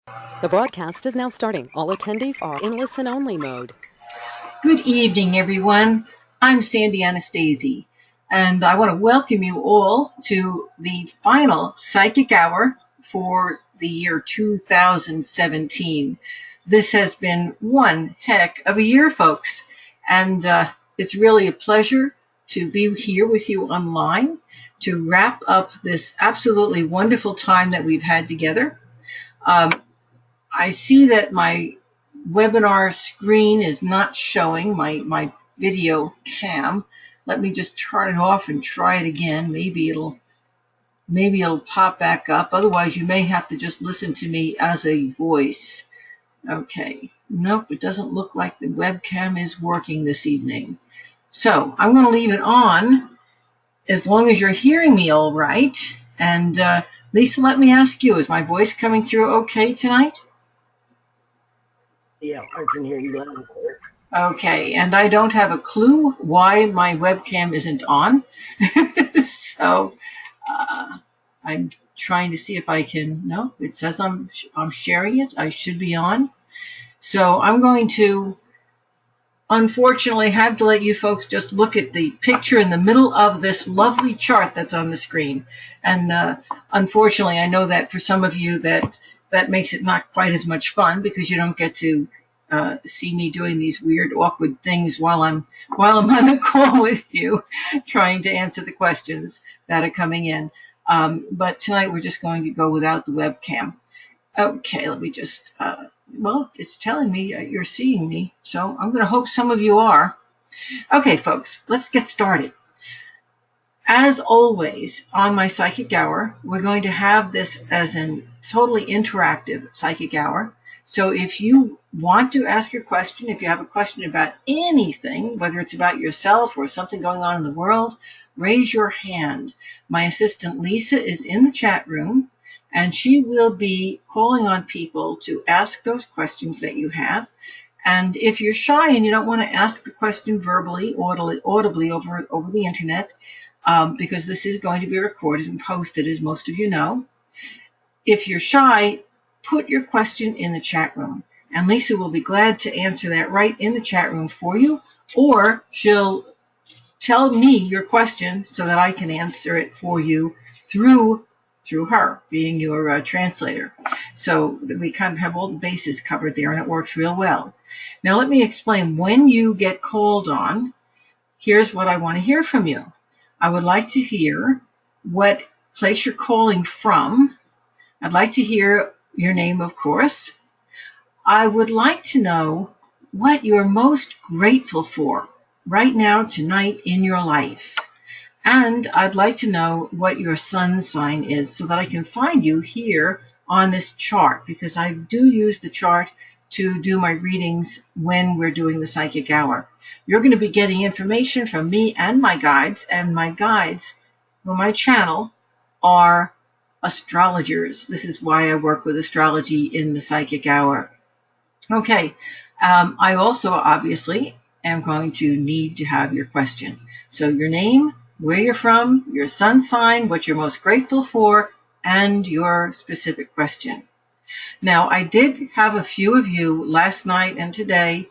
The broadcast is now starting. All attendees are in listen-only mode. Good evening, everyone. I'm Sandy Anastasi, and I want to welcome you all to the final Psychic Hour for the year 2017. This has been one heck of a year, folks, and it's really a pleasure to be here with you online to wrap up this absolutely wonderful time that we've had together. I see that my webinar screen is not showing my video cam. Let me just turn it off and try it again. Maybe it'll pop back up. Otherwise, you may have to just listen to me as a voice. Okay. Nope, it doesn't look like the webcam is working this evening. So I'm going to leave it on as long as you're hearing me all right. And Lisa, let me ask you, is my voice coming through okay tonight? Yeah, I can hear you loud and clear. Okay, and I don't have a clue why my webcam isn't on. So I'm trying to see if I can. No, it says I'm sharing it. I should be on. So I'm going to, unfortunately, have to let you folks just look at the picture in the middle of this lovely chart that's on the screen. And unfortunately, I know that for some of you that makes it not quite as much fun because you don't get to see me doing these weird, awkward things while I'm on the call with you, trying to answer the questions that are coming in. But tonight we're just going to go without the webcam. Okay, let me just. Well, it's telling me you're seeing me, so I'm going to hope some of you are. Okay, folks, let's get started. As always, on my Psychic Hour, we're going to have this as a totally interactive Psychic Hour. So if you want to ask your question, if you have a question about anything, whether it's about yourself or something going on in the world, raise your hand. My assistant Lisa is in the chat room, and she will be calling on people to ask those questions that you have. And if you're shy and you don't want to ask the question verbally, audibly over the internet, because this is going to be recorded and posted, as most of you know. If you're shy, put your question in the chat room, and Lisa will be glad to answer that right in the chat room for you, or she'll tell me your question so that I can answer it for you through her, being your translator. So we kind of have all the bases covered there, and it works real well. Now let me explain. When you get called on, here's what I want to hear from you. I would like to hear what place you're calling from. I'd like to hear your name, of course. I would like to know what you're most grateful for right now, tonight, in your life. And I'd like to know what your sun sign is so that I can find you here on this chart, because I do use the chart to do my readings when we're doing the Psychic Hour. You're going to be getting information from me and my guides on my channel are astrologers. This is why I work with astrology in the Psychic Hour. Okay, I also obviously am going to need to have your question. So your name, where you're from, your sun sign, what you're most grateful for, and your specific question. Now, I did have a few of you last night and today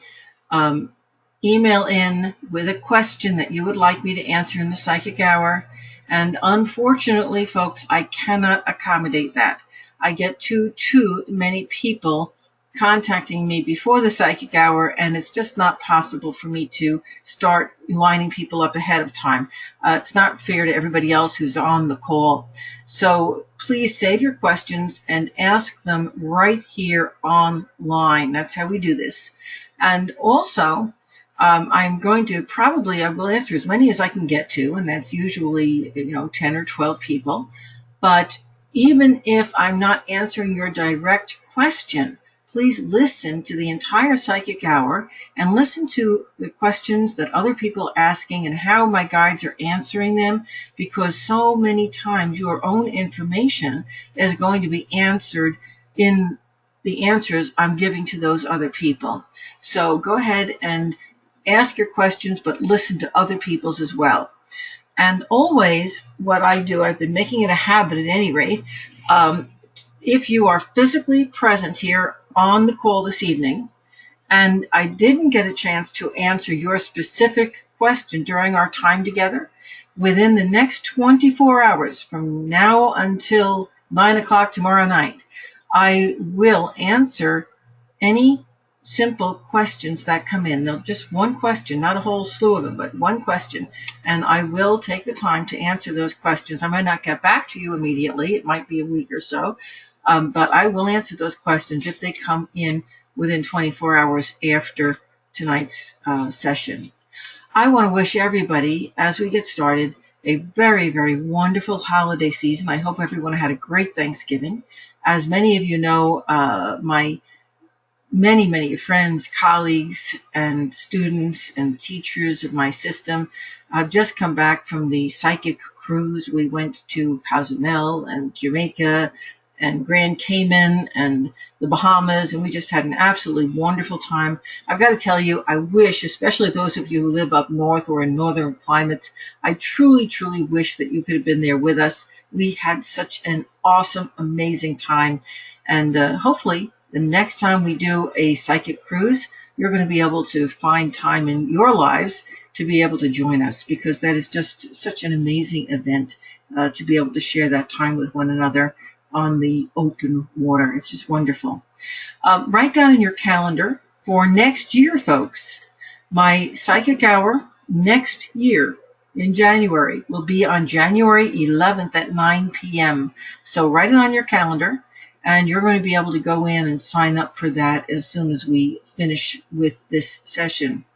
email in with a question that you would like me to answer in the Psychic Hour. And unfortunately, folks, I cannot accommodate that. I get too many people contacting me before the Psychic Hour, and it's just not possible for me to start lining people up ahead of time. It's not fair to everybody else who's on the call. So please save your questions and ask them right here online. That's how we do this. And also, I'm going to I will answer as many as I can get to, and that's usually 10 or 12 people. But even if I'm not answering your direct question, please listen to the entire Psychic Hour and listen to the questions that other people are asking and how my guides are answering them, because so many times your own information is going to be answered in the answers I'm giving to those other people. So go ahead and ask your questions, but listen to other people's as well. And always what I do, I've been making it a habit at any rate, if you are physically present here on the call this evening, and I didn't get a chance to answer your specific question during our time together, within the next 24 hours from now until 9 o'clock tomorrow night, I will answer any simple questions that come in. Now, just one question, not a whole slew of them, but one question. And I will take the time to answer those questions. I might not get back to you immediately. It might be a week or so. But I will answer those questions if they come in within 24 hours after tonight's session. I want to wish everybody, as we get started, a very, very wonderful holiday season. I hope everyone had a great Thanksgiving. As many of you know, my many friends, colleagues, and students and teachers of my system. I've just come back from the psychic cruise. We went to Cozumel and Jamaica and Grand Cayman and the Bahamas, and we just had an absolutely wonderful time. I've got to tell you, I wish, especially those of you who live up north or in northern climates, I truly, truly wish that you could have been there with us. We had such an awesome, amazing time, and hopefully the next time we do a psychic cruise, you're going to be able to find time in your lives to be able to join us, because that is just such an amazing event to be able to share that time with one another on the open water. It's just wonderful. Write down in your calendar for next year, folks. My psychic hour next year in January will be on January 11th at 9 p.m. So write it on your calendar, and you're going to be able to go in and sign up for that as soon as we finish with this session.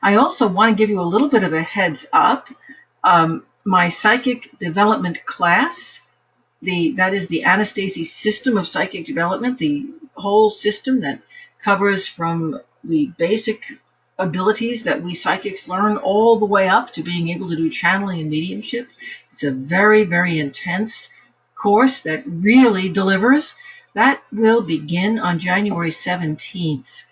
I also want to give you a little bit of a heads up. My psychic development class, that is the Anastasi system of psychic development, the whole system that covers from the basic abilities that we psychics learn all the way up to being able to do channeling and mediumship. It's a very, very intense course that really delivers. That will begin on January 17th.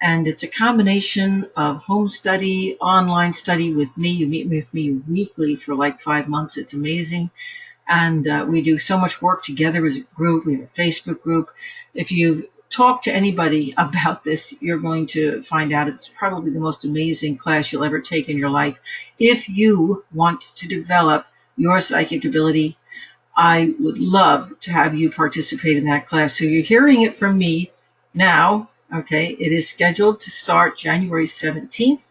And it's a combination of home study, online study with me. You meet with me weekly for like 5 months. It's amazing. And we do so much work together as a group. We have a Facebook group. If you've talked to anybody about this, you're going to find out it's probably the most amazing class you'll ever take in your life. If you want to develop your psychic ability, I would love to have you participate in that class. So you're hearing it from me now. Okay, it is scheduled to start January 17th.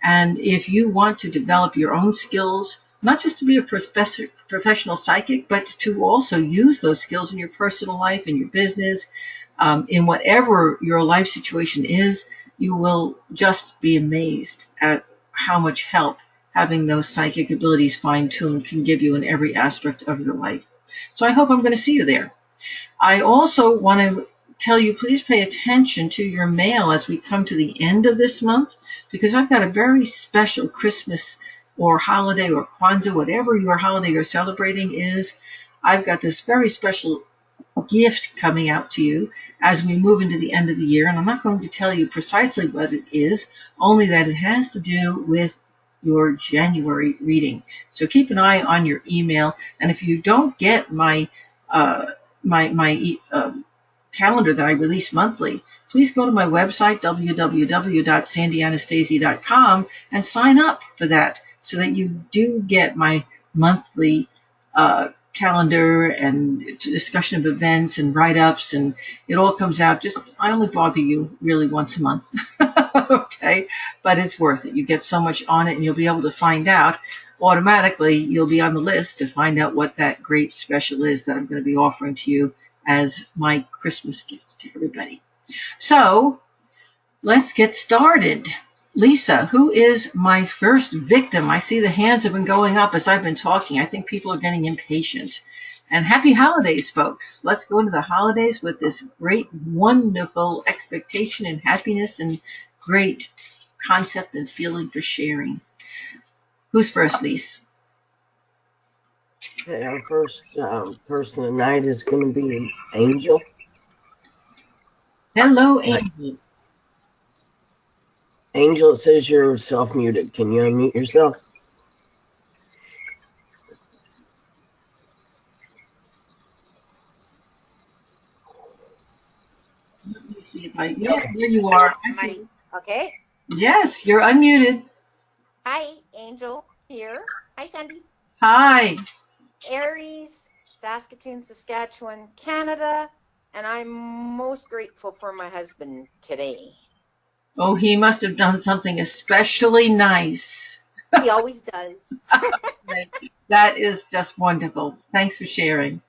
And if you want to develop your own skills, not just to be a professional psychic, but to also use those skills in your personal life, in your business, in whatever your life situation is, you will just be amazed at how much help having those psychic abilities fine-tuned can give you in every aspect of your life. So I hope I'm going to see you there. I also want to tell you, please pay attention to your mail as we come to the end of this month, because I've got a very special Christmas or holiday or Kwanzaa, whatever your holiday you're celebrating is. I've got this very special gift coming out to you as we move into the end of the year, and I'm not going to tell you precisely what it is, only that it has to do with your January reading. So keep an eye on your email, and if you don't get my calendar that I release monthly, please go to my website, www.sandyanastasi.com, and sign up for that so that you do get my monthly calendar and discussion of events and write-ups, and it all comes out. I only bother you really once a month. Okay, but it's worth it. You get so much on it, and you'll be able to find out automatically. You'll be on the list to find out what that great special is that I'm going to be offering to you as my Christmas gift to everybody. So let's get started. Lisa, who is my first victim? I see the hands have been going up as I've been talking. I think people are getting impatient. And happy holidays, folks. Let's go into the holidays with this great, wonderful expectation and happiness and great concept and feeling for sharing. Who's first, Lisa? Okay, our first person tonight is going to be Angel. Hello, Angel. Angel, it says you're self-muted. Can you unmute yourself? see if I, yeah, Okay. there you are. I Am I see. okay? Yes, you're unmuted. Hi, Angel here. Hi, Sandy. Hi. Aries, Saskatoon, Saskatchewan, Canada, and I'm most grateful for my husband today. Oh, he must have done something especially nice. He always does. That is just wonderful. Thanks for sharing.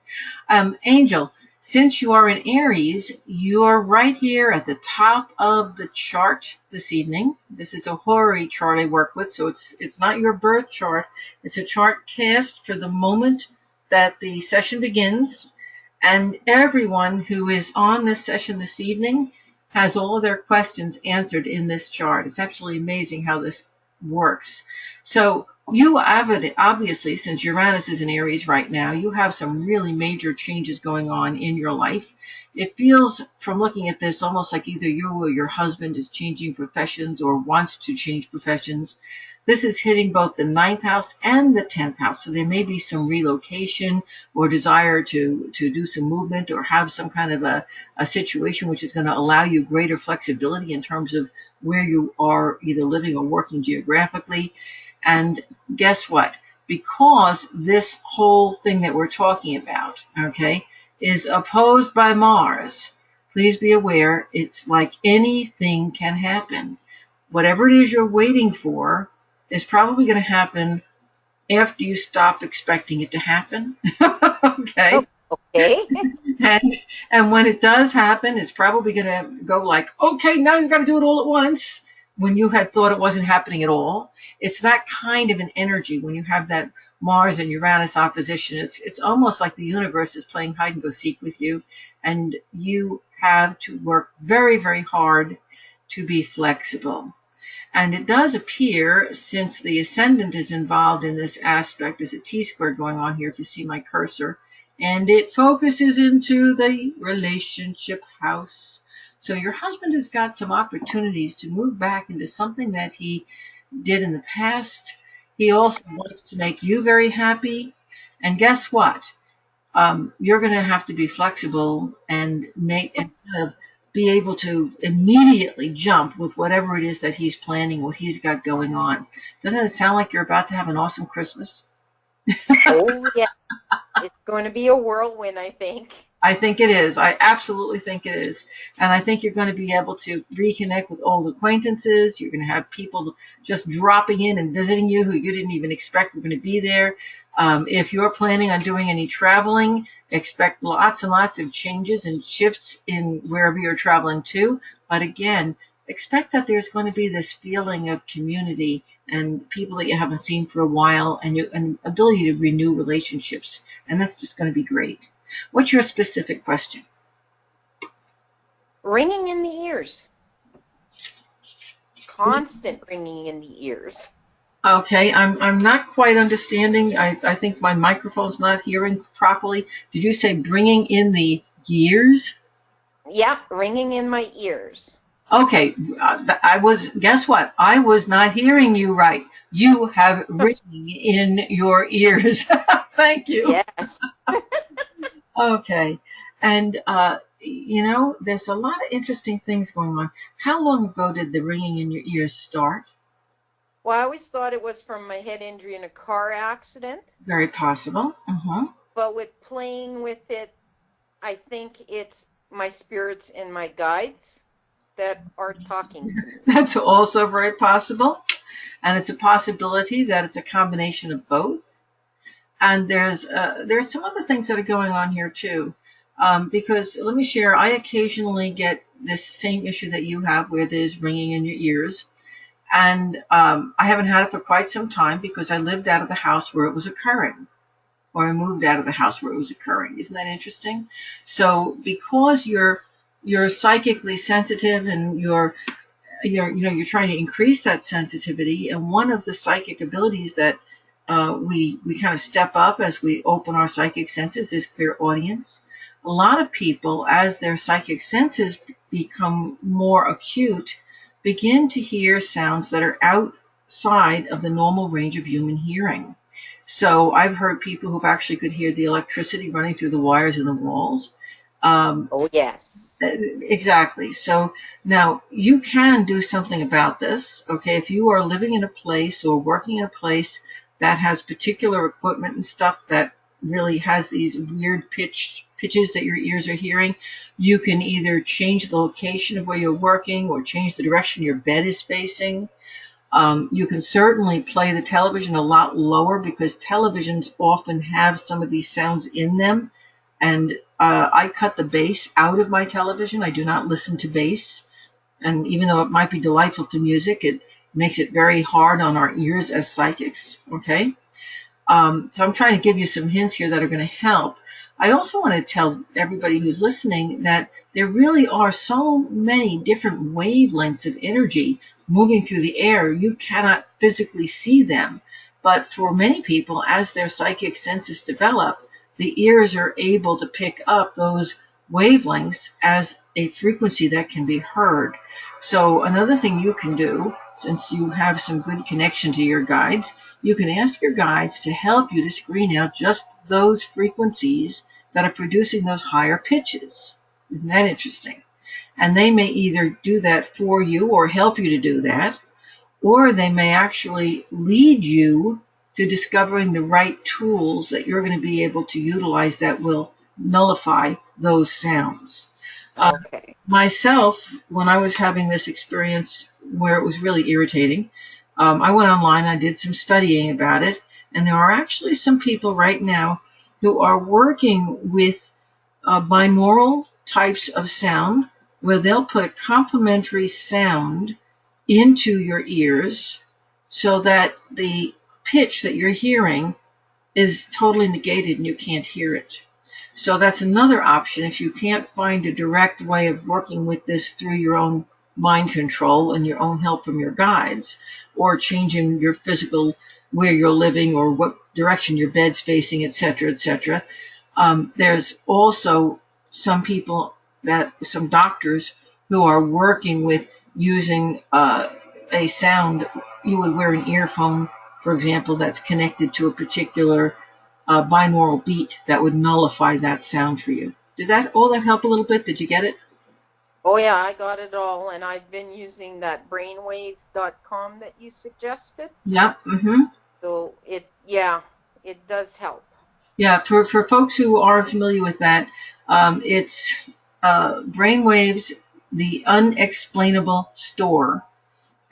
Angel, since you are in Aries, you're right here at the top of the chart this evening. This is a Hori chart I work with, so it's not your birth chart. It's a chart cast for the moment that the session begins, and everyone who is on this session this evening has all of their questions answered in this chart. It's absolutely amazing how this works. So you obviously, since Uranus is in Aries right now, you have some really major changes going on in your life. It feels, from looking at this, almost like either you or your husband is changing professions or wants to change professions. This is hitting both the 9th house and the 10th house, so there may be some relocation or desire to do some movement or have some kind of a situation which is going to allow you greater flexibility in terms of where you are either living or working geographically. And guess what? Because this whole thing that we're talking about, okay, is opposed by Mars, please be aware it's like anything can happen. Whatever it is you're waiting for is probably going to happen after you stop expecting it to happen. Okay? Oh, okay. And when it does happen, it's probably going to go like, okay, now you got to do it all at once when you had thought it wasn't happening at all. It's that kind of an energy when you have that Mars and Uranus opposition. It's almost like the universe is playing hide and go seek with you, and you have to work very, very hard to be flexible. And it does appear, since the ascendant is involved in this aspect, there's a T-square going on here if you see my cursor, and it focuses into the relationship house. So your husband has got some opportunities to move back into something that he did in the past. He also wants to make you very happy. And guess what? You're going to have to be flexible and make and kind of be able to immediately jump with whatever it is that he's planning, what he's got going on. Doesn't it sound like you're about to have an awesome Christmas? Oh, yeah. It's going to be a whirlwind, I think. I think it is. I absolutely think it is. And I think you're going to be able to reconnect with old acquaintances. You're going to have people just dropping in and visiting you who you didn't even expect were going to be there. If you're planning on doing any traveling, expect lots and lots of changes and shifts in wherever you're traveling to. But again, expect that there's going to be this feeling of community and people that you haven't seen for a while, and an ability to renew relationships. And that's just going to be great. What's your specific question? Ringing in the ears. Constant ringing in the ears. Okay, I'm not quite understanding. I think my microphone's not hearing properly. Did you say bringing in the gears? Yep, ringing in my ears. Okay, guess what? I was not hearing you right. You have ringing in your ears. Thank you. Yes. Okay, and there's a lot of interesting things going on. How long ago did the ringing in your ears start? Well, I always thought it was from my head injury in a car accident. Very possible. But with playing with it, I think it's my spirits and my guides that are talking to me. That's also very possible. And it's a possibility that it's a combination of both. And there's some other things that are going on here too. Because let me share, I occasionally get this same issue that you have where there's ringing in your ears. And I haven't had it for quite some time because I lived out of the house where it was occurring, or I moved out of the house where it was occurring. Isn't that interesting? So because you're psychically sensitive and you're trying to increase that sensitivity, and one of the psychic abilities that we kind of step up as we open our psychic senses is clairaudience. A lot of people, as their psychic senses become more acute, begin to hear sounds that are outside of the normal range of human hearing. So I've heard people who've actually could hear the electricity running through the wires in the walls. Oh, yes. Exactly. So now you can do something about this. Okay, if you are living in a place or working in a place that has particular equipment and stuff that really has these weird pitches that your ears are hearing, you can either change the location of where you're working or change the direction your bed is facing. You can certainly play the television a lot lower because televisions often have some of these sounds in them. And I cut the bass out of my television. I do not listen to bass. And even though it might be delightful for music, it makes it very hard on our ears as psychics. Okay? So I'm trying to give you some hints here that are going to help. I also want to tell everybody who's listening that there really are so many different wavelengths of energy moving through the air. You cannot physically see them. But for many people, as their psychic senses develop, the ears are able to pick up those wavelengths as a frequency that can be heard. So another thing you can do, since you have some good connection to your guides, you can ask your guides to help you to screen out just those frequencies that are producing those higher pitches. Isn't that interesting? And they may either do that for you or help you to do that, or they may actually lead you to discovering the right tools that you're going to be able to utilize that will nullify those sounds. Okay. Myself, when I was having this experience where it was really irritating, I went online, I did some studying about it, and there are actually some people right now who are working with binaural types of sound where they'll put a complementary sound into your ears so that the pitch that you're hearing is totally negated and you can't hear it. So that's another option if you can't find a direct way of working with this through your own mind control and your own help from your guides, or changing your physical where you're living or what direction your bed's facing, etc., etc. There's also some people some doctors who are working with using a sound. You would wear an earphone, for example, that's connected to a particular binaural beat that would nullify that sound for you. Did all that help a little bit? Did you get it? Oh, yeah, I got it all. And I've been using that brainwave.com that you suggested. Yep. Mm-hmm. So it does help. Yeah, for folks who aren't familiar with that, it's Brainwaves, the Unexplainable Store.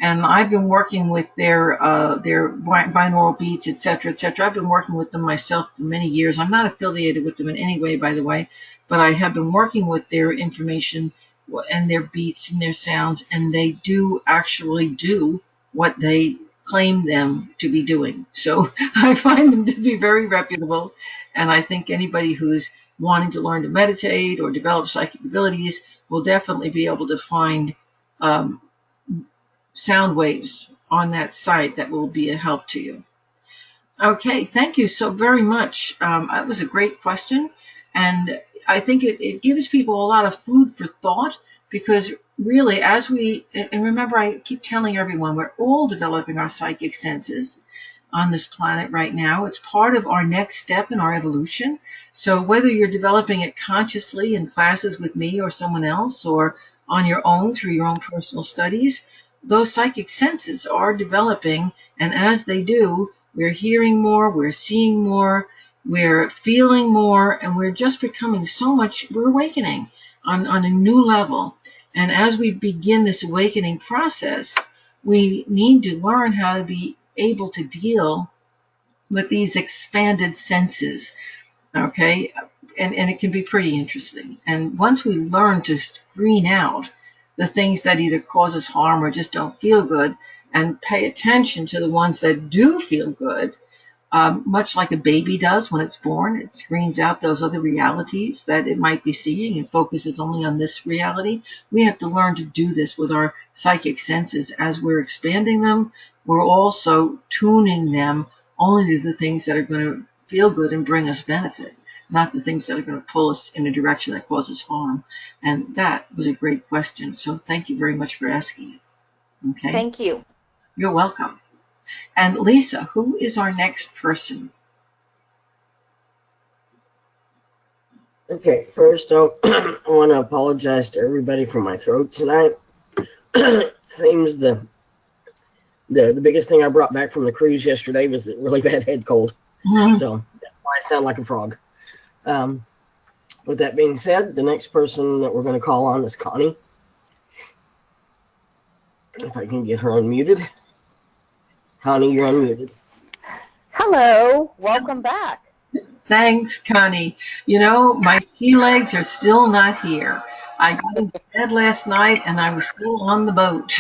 And I've been working with their binaural beats, etc., etc. I've been working with them myself for many years. I'm not affiliated with them in any way, by the way, but I have been working with their information and their beats and their sounds, and they do actually do what they claim them to be doing. So I find them to be very reputable, and I think anybody who's wanting to learn to meditate or develop psychic abilities will definitely be able to find sound waves on that site that will be a help to you. Okay, thank you so very much. That was a great question, and I think it gives people a lot of food for thought, because really, and remember, I keep telling everyone, we're all developing our psychic senses on this planet right now. It's part of our next step in our evolution. So whether you're developing it consciously in classes with me or someone else, or on your own through your own personal studies, those psychic senses are developing, and as they do, we're hearing more, we're seeing more, we're feeling more, and we're just becoming we're awakening on a new level. And as we begin this awakening process, we need to learn how to be able to deal with these expanded senses, okay? And it can be pretty interesting. And once we learn to screen out the things that either cause us harm or just don't feel good, and pay attention to the ones that do feel good, much like a baby does when it's born, it screens out those other realities that it might be seeing and focuses only on this reality. We have to learn to do this with our psychic senses. As we're expanding them, we're also tuning them only to the things that are going to feel good and bring us benefit, not the things that are going to pull us in a direction that causes harm. And that was a great question. So thank you very much for asking it. Okay? Thank you. You're welcome. And Lisa, who is our next person? Okay, first I want to apologize to everybody for my throat tonight. Seems the biggest thing I brought back from the cruise yesterday was a really bad head cold. Mhm. So that's why I sound like a frog. Um, with that being said, the next person that we're going to call on is Connie. If I can get her unmuted. Connie, you're unmuted. Hello, welcome back. Thanks, Connie. You know, my sea legs are still not here. I got into bed last night and I was still on the boat.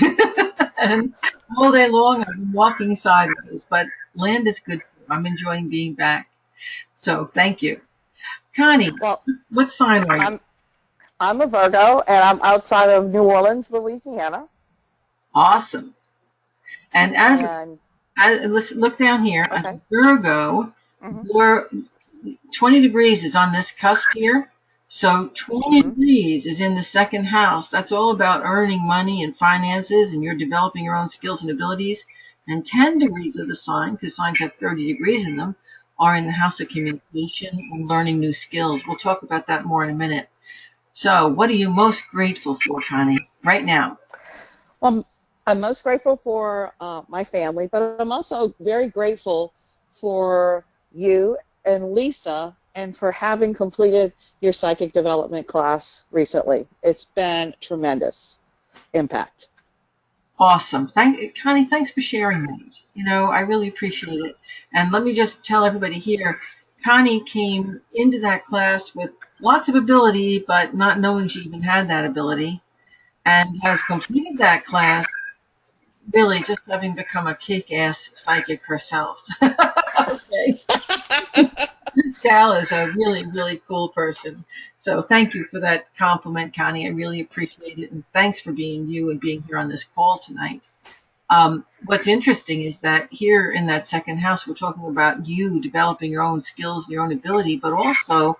And all day long I've been walking sideways, but land is good. I'm enjoying being back. So thank you. Connie, Well, what sign are you? I'm a Virgo and I'm outside of New Orleans, Louisiana. Awesome. And And let's look down here. As a okay. Virgo, Mhm. your 20 degrees is on this cusp here. So 20 Mhm. degrees is in the second house. That's all about earning money and finances, and you're developing your own skills and abilities. And 10 degrees of the sign, because signs have 30 degrees in them, are in the house of communication and learning new skills. We'll talk about that more in a minute. So what are you most grateful for, Connie, right now? Well, I'm most grateful for my family, but I'm also very grateful for you and Lisa and for having completed your psychic development class recently. It's been tremendous impact. Awesome. Connie, thanks for sharing that. You know, I really appreciate it. And let me just tell everybody here, Connie came into that class with lots of ability, but not knowing she even had that ability, and has completed that class really just having become a kick-ass psychic herself. Okay. This gal is a really, really cool person. So thank you for that compliment, Connie. I really appreciate it. And thanks for being you and being here on this call tonight. What's interesting is that here in that second house, we're talking about you developing your own skills, your own ability, but also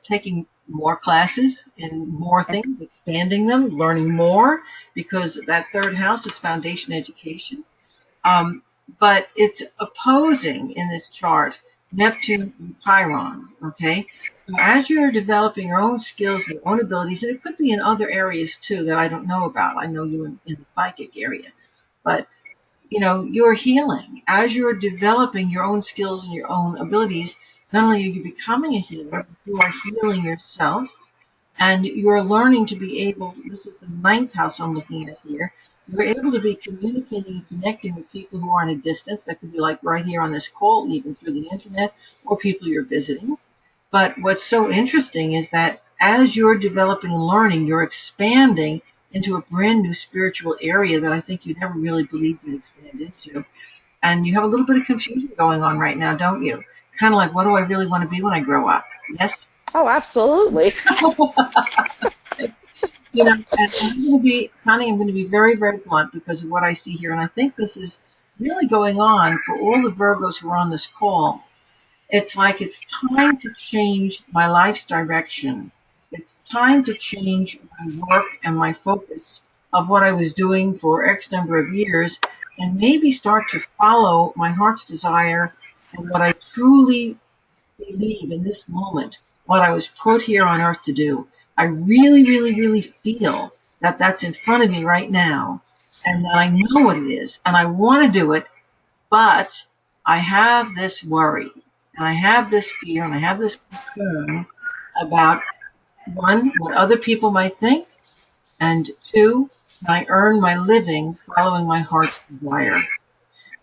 taking more classes and more things, expanding them, learning more, because that third house is foundation education. Um, but it's opposing in this chart Neptune and Chiron. Okay, so as you're developing your own skills, your own abilities, and it could be in other areas too that I don't know about. I know you in the psychic area, but you know you're healing as you're developing your own skills and your own abilities. Not only are you becoming a healer, but you are healing yourself and you're learning to be able, this is the ninth house I'm looking at here, you're able to be communicating and connecting with people who are in a distance. That could be like right here on this call, even through the internet, or people you're visiting. But what's so interesting is that as you're developing and learning, you're expanding into a brand new spiritual area that I think you never really believed you'd expand into. And you have a little bit of confusion going on right now, don't you? Kind of like, what do I really want to be when I grow up? Yes? Oh, absolutely. You know, and I'm going to be, Connie, I'm going to be very, very blunt because of what I see here. And I think this is really going on for all the Virgos who are on this call. It's like it's time to change my life's direction. It's time to change my work and my focus of what I was doing for X number of years and maybe start to follow my heart's desire and what I truly believe in this moment what I was put here on earth to do. I really, really, really feel that that's in front of me right now and that I know what it is and I want to do it, but I have this worry and I have this fear and I have this concern about one, what other people might think, and two, can I earn my living following my heart's desire?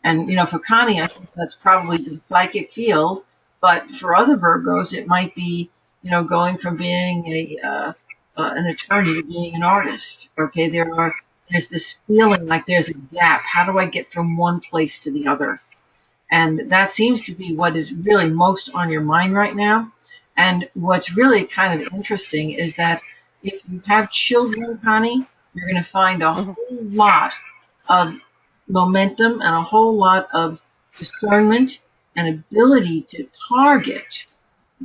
And, you know, for Connie, I think that's probably the psychic field. But for other Virgos, it might be, you know, going from being an attorney to being an artist. Okay, there's this feeling like there's a gap. How do I get from one place to the other? And that seems to be what is really most on your mind right now. And what's really kind of interesting is that if you have children, Connie, you're going to find a Mhm. whole lot of momentum and a whole lot of discernment and ability to target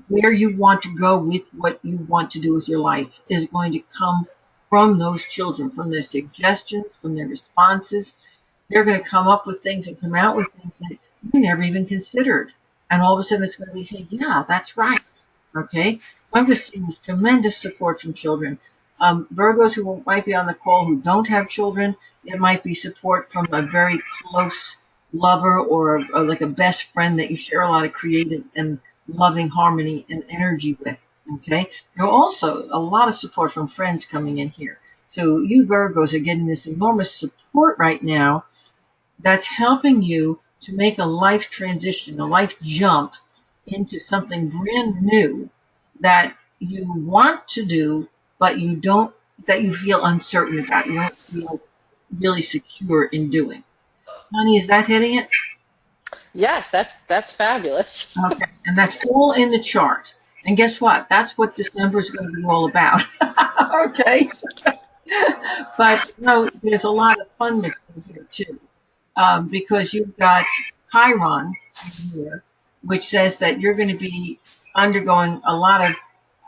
where you want to go with what you want to do with your life is going to come from those children, from their suggestions, from their responses. They're going to come up with things and come out with things that you never even considered. And all of a sudden it's going to be, hey, yeah, that's right. Okay, so I'm just seeing this tremendous support from children. Virgos who might be on the call who don't have children, it might be support from a very close lover or like a best friend that you share a lot of creative and loving harmony and energy with. Okay, there are also a lot of support from friends coming in here. So you Virgos are getting this enormous support right now that's helping you to make a life transition, a life jump into something brand new that you want to do, but you don't, that you feel uncertain about. You don't feel really secure in doing. Honey, is that hitting it? Yes, that's fabulous. Okay. And that's all in the chart. And guess what? That's what December is going to be all about. Okay. But there's a lot of fun mixed in here too, because you've got Chiron in here, which says that you're going to be undergoing a lot of,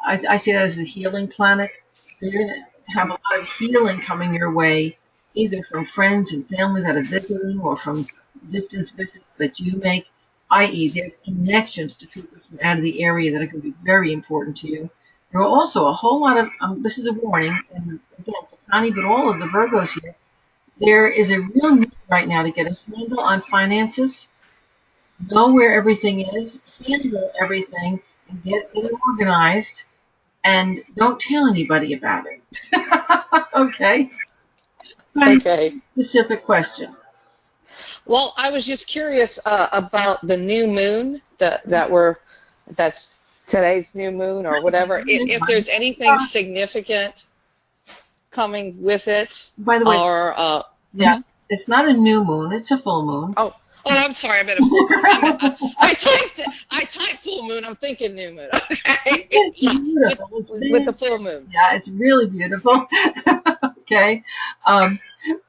I see that as the healing planet. So you're going to have a lot of healing coming your way, either from friends and family that are visiting or from distance visits that you make, i.e., there's connections to people from out of the area that are going to be very important to you. There are also a whole lot of, this is a warning, and again, for Connie, but all of the Virgos here, there is a real need right now to get a handle on finances, know where everything is, handle everything, and get it organized, and don't tell anybody about it. Okay? Very Okay. specific question. Well, I was just curious about the new moon that's today's new moon or whatever. If there's anything significant coming with it, By the way, or yeah, it's not a new moon, it's a full moon. oh, I'm sorry, I meant a full moon. I typed full moon. I'm thinking new moon. Okay, It's yeah, beautiful. with the full moon. Yeah, it's really beautiful. Okay.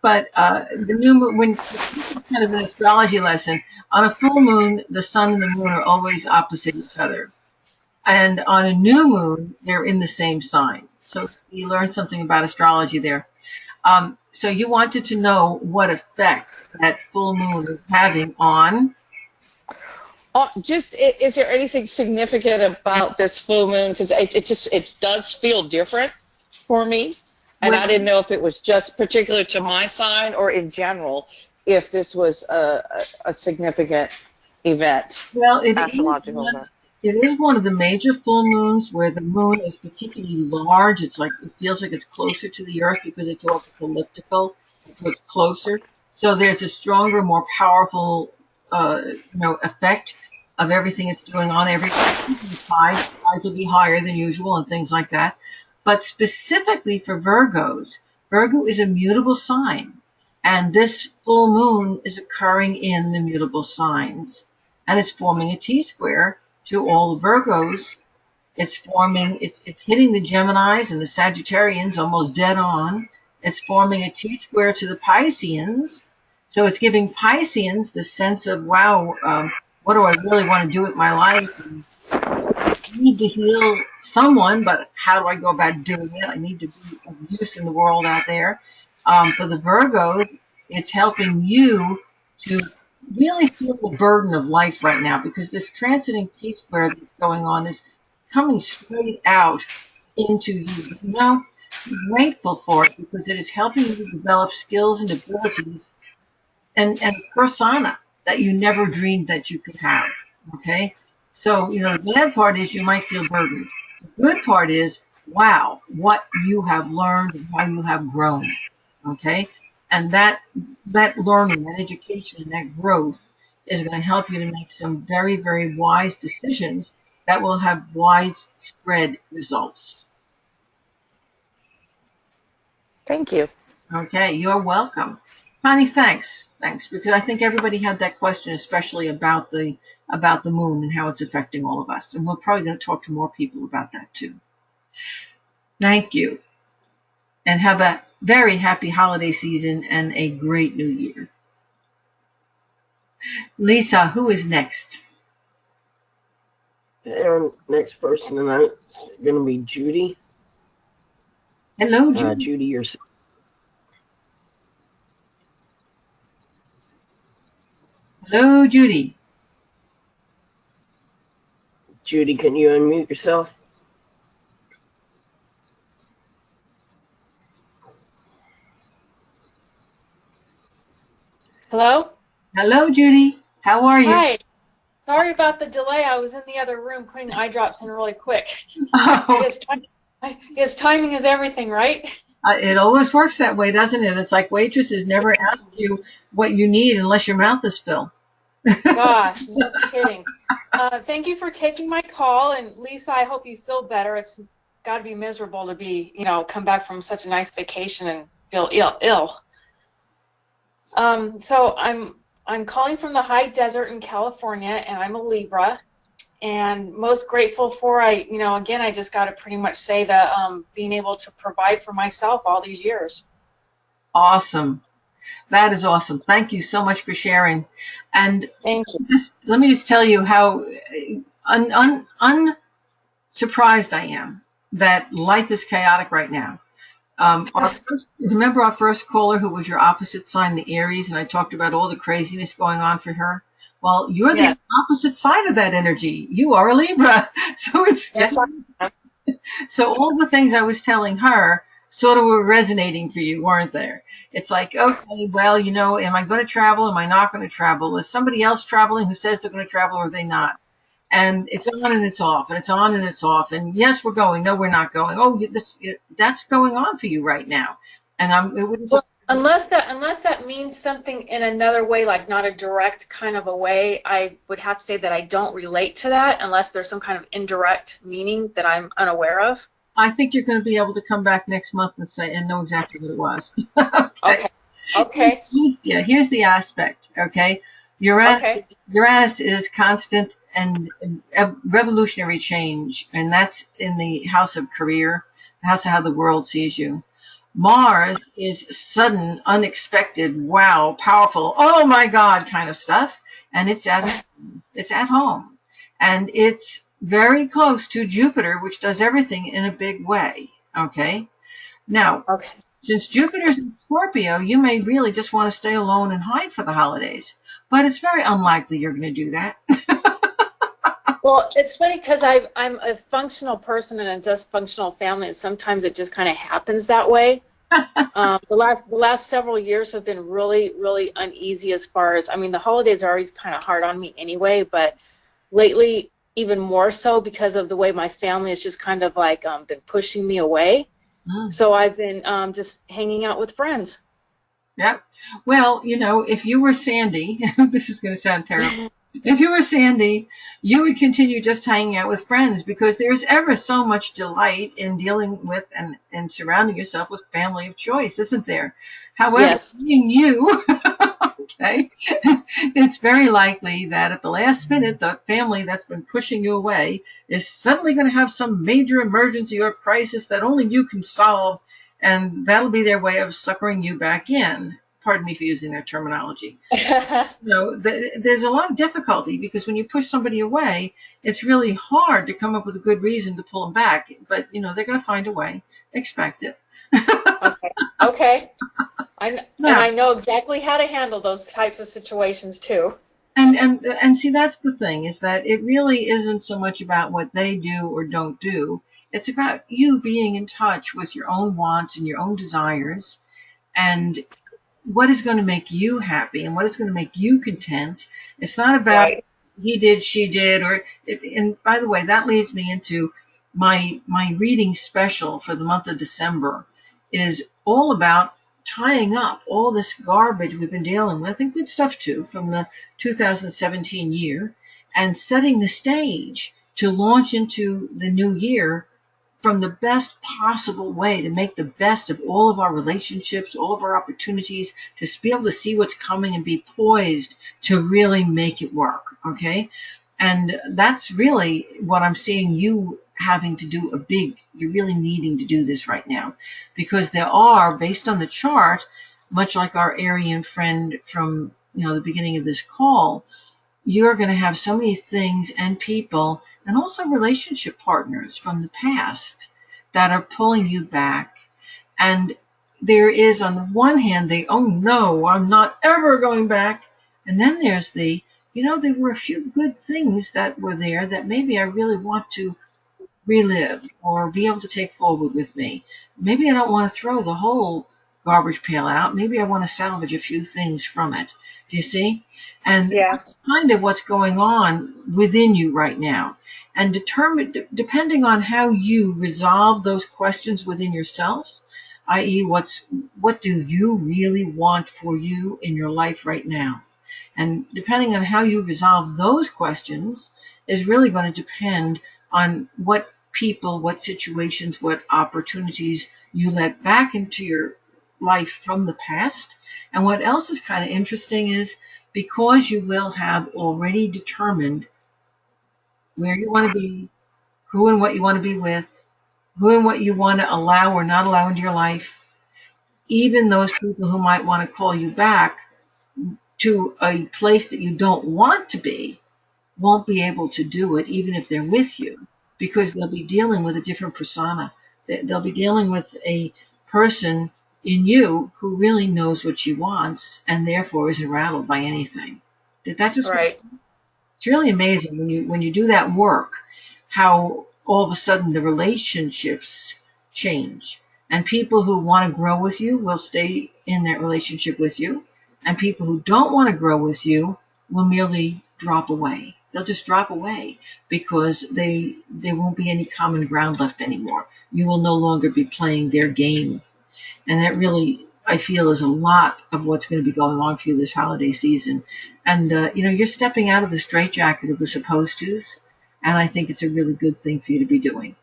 But the new moon, when this is kind of an astrology lesson, on a full moon, the sun and the moon are always opposite each other. And on a new moon, they're in the same sign. So you learn something about astrology there. So you wanted to know what effect that full moon is having on. Is there anything significant about this full moon? Because it does feel different for me, and I didn't know if it was just particular to my sign or in general, if this was a significant event, Well, astrological event. it is one of the major full moons where the moon is particularly large. It's like it feels like it's closer to the Earth because it's also elliptical, so it's closer. So there's a stronger, more powerful, effect of everything it's doing on every tides will be higher than usual and things like that. But specifically for Virgos, Virgo is a mutable sign, and this full moon is occurring in the mutable signs, and it's forming a T-square to all the Virgos. It's hitting the Geminis and the Sagittarians almost dead on. It's forming a T-square to the Pisceans. So it's giving Pisceans the sense of, wow, what do I really want to do with my life? And I need to heal someone, but how do I go about doing it? I need to be of use in the world out there. For the Virgos, it's helping you to really feel the burden of life right now because this transiting T-square that's going on is coming straight out into you. Now, be grateful for it because it is helping you develop skills and abilities and persona that you never dreamed that you could have. Okay? So, the bad part is you might feel burdened. The good part is, wow, what you have learned and how you have grown. Okay? And that learning, that education, and that growth is going to help you to make some very, very wise decisions that will have widespread results. Thank you. Okay, you're welcome. Connie, thanks. Thanks, because I think everybody had that question, especially about the moon and how it's affecting all of us. And we're probably going to talk to more people about that too. Thank you. And have a very happy holiday season and a great new year. Lisa, who is next? Our next person tonight is going to be Judy. Hello, Judy. Judy, yourself. Hello, Judy. Judy, can you unmute yourself? Hello? Hello, Judy. How are you? Hi. Sorry about the delay. I was in the other room putting eye drops in really quick. Oh, I guess timing is everything, right? it always works that way, doesn't it? It's like waitresses never ask you what you need unless your mouth is filled. Gosh, no kidding. Thank you for taking my call. And Lisa, I hope you feel better. It's got to be miserable to be, come back from such a nice vacation and feel ill. So I'm calling from the high desert in California, and I'm a Libra. And most grateful for, again, I just got to pretty much say that being able to provide for myself all these years. Awesome. That is awesome. Thank you so much for sharing. And Thank you. let me just tell you how unsurprised I am that life is chaotic right now. Remember our first caller who was your opposite sign, the Aries, and I talked about all the craziness going on for her? Well, you're the opposite side of that energy. You are a Libra. So it's just, so all the things I was telling her sort of were resonating for you, weren't there? It's like, okay, well, am I going to travel? Am I not going to travel? Is somebody else traveling who says they're going to travel, or are they not? And it's on and it's off, and it's on and it's off. And yes, we're going. No, we're not going. Oh, that's going on for you right now. And it wouldn't. Well, unless that means something in another way, like not a direct kind of a way, I would have to say that I don't relate to that unless there's some kind of indirect meaning that I'm unaware of. I think you're going to be able to come back next month and know exactly what it was. Okay. Yeah, here's the aspect, okay? Uranus is constant and revolutionary change, and that's in the house of career, the house of how the world sees you. Mars is sudden, unexpected, wow, powerful, oh my God kind of stuff, and it's at home. And it's very close to Jupiter, which does everything in a big way, okay? Now, since Jupiter's in Scorpio, you may really just want to stay alone and hide for the holidays. But it's very unlikely you're going to do that. Well, it's funny because I'm a functional person in a dysfunctional family, and sometimes it just kind of happens that way. The last several years have been really, really uneasy as far as, the holidays are always kind of hard on me anyway, but lately even more so because of the way my family has just kind of like been pushing me away. So I've been just hanging out with friends. Yeah. Well, if you were Sandy, this is going to sound terrible. If you were Sandy, you would continue just hanging out with friends because there's ever so much delight in dealing with and surrounding yourself with family of choice, isn't there? However, being you, okay, it's very likely that at the last minute, the family that's been pushing you away is suddenly going to have some major emergency or crisis that only you can solve, and that'll be their way of suckering you back in. Pardon me for using that terminology. There's a lot of difficulty because when you push somebody away, it's really hard to come up with a good reason to pull them back. But, they're going to find a way. Expect it. Okay. And I know exactly how to handle those types of situations, too. And see, that's the thing, is that it really isn't so much about what they do or don't do. It's about you being in touch with your own wants and your own desires and what is going to make you happy and what is going to make you content. It's not about he did, she did, and by the way, that leads me into my reading special for the month of December is all about tying up all this garbage we've been dealing with, and good stuff too, from the 2017 year, and setting the stage to launch into the new year from the best possible way to make the best of all of our relationships, all of our opportunities, to be able to see what's coming and be poised to really make it work, okay? And that's really what I'm seeing you having to do you're really needing to do this right now. Because there are, based on the chart, much like our Aryan friend from the beginning of this call, you're going to have so many things and people and also relationship partners from the past that are pulling you back. And there is, on the one hand, oh no, I'm not ever going back. And then there's there were a few good things that were there that maybe I really want to relive or be able to take forward with me. Maybe I don't want to throw the whole garbage pail out. Maybe I want to salvage a few things from it. Do you see? And Yeah. that's kind of what's going on within you right now. And depending on how you resolve those questions within yourself, i.e., what do you really want for you in your life right now? And depending on how you resolve those questions is really going to depend on what people, what situations, what opportunities you let back into your life from the past. And what else is kind of interesting is because you will have already determined where you want to be, who and what you want to be with, who and what you want to allow or not allow into your life, even those people who might want to call you back to a place that you don't want to be won't be able to do it even if they're with you because they'll be dealing with a different persona. They'll be dealing with a person in you who really knows what she wants and therefore isn't rattled by anything. Did that just Right. It's really amazing when you do that work, how all of a sudden the relationships change. And people who want to grow with you will stay in that relationship with you. And people who don't want to grow with you will merely drop away. They'll just drop away because there won't be any common ground left anymore. You will no longer be playing their game. And that really, I feel, is a lot of what's going to be going on for you this holiday season. And, you're stepping out of the straitjacket of the supposed tos, and I think it's a really good thing for you to be doing.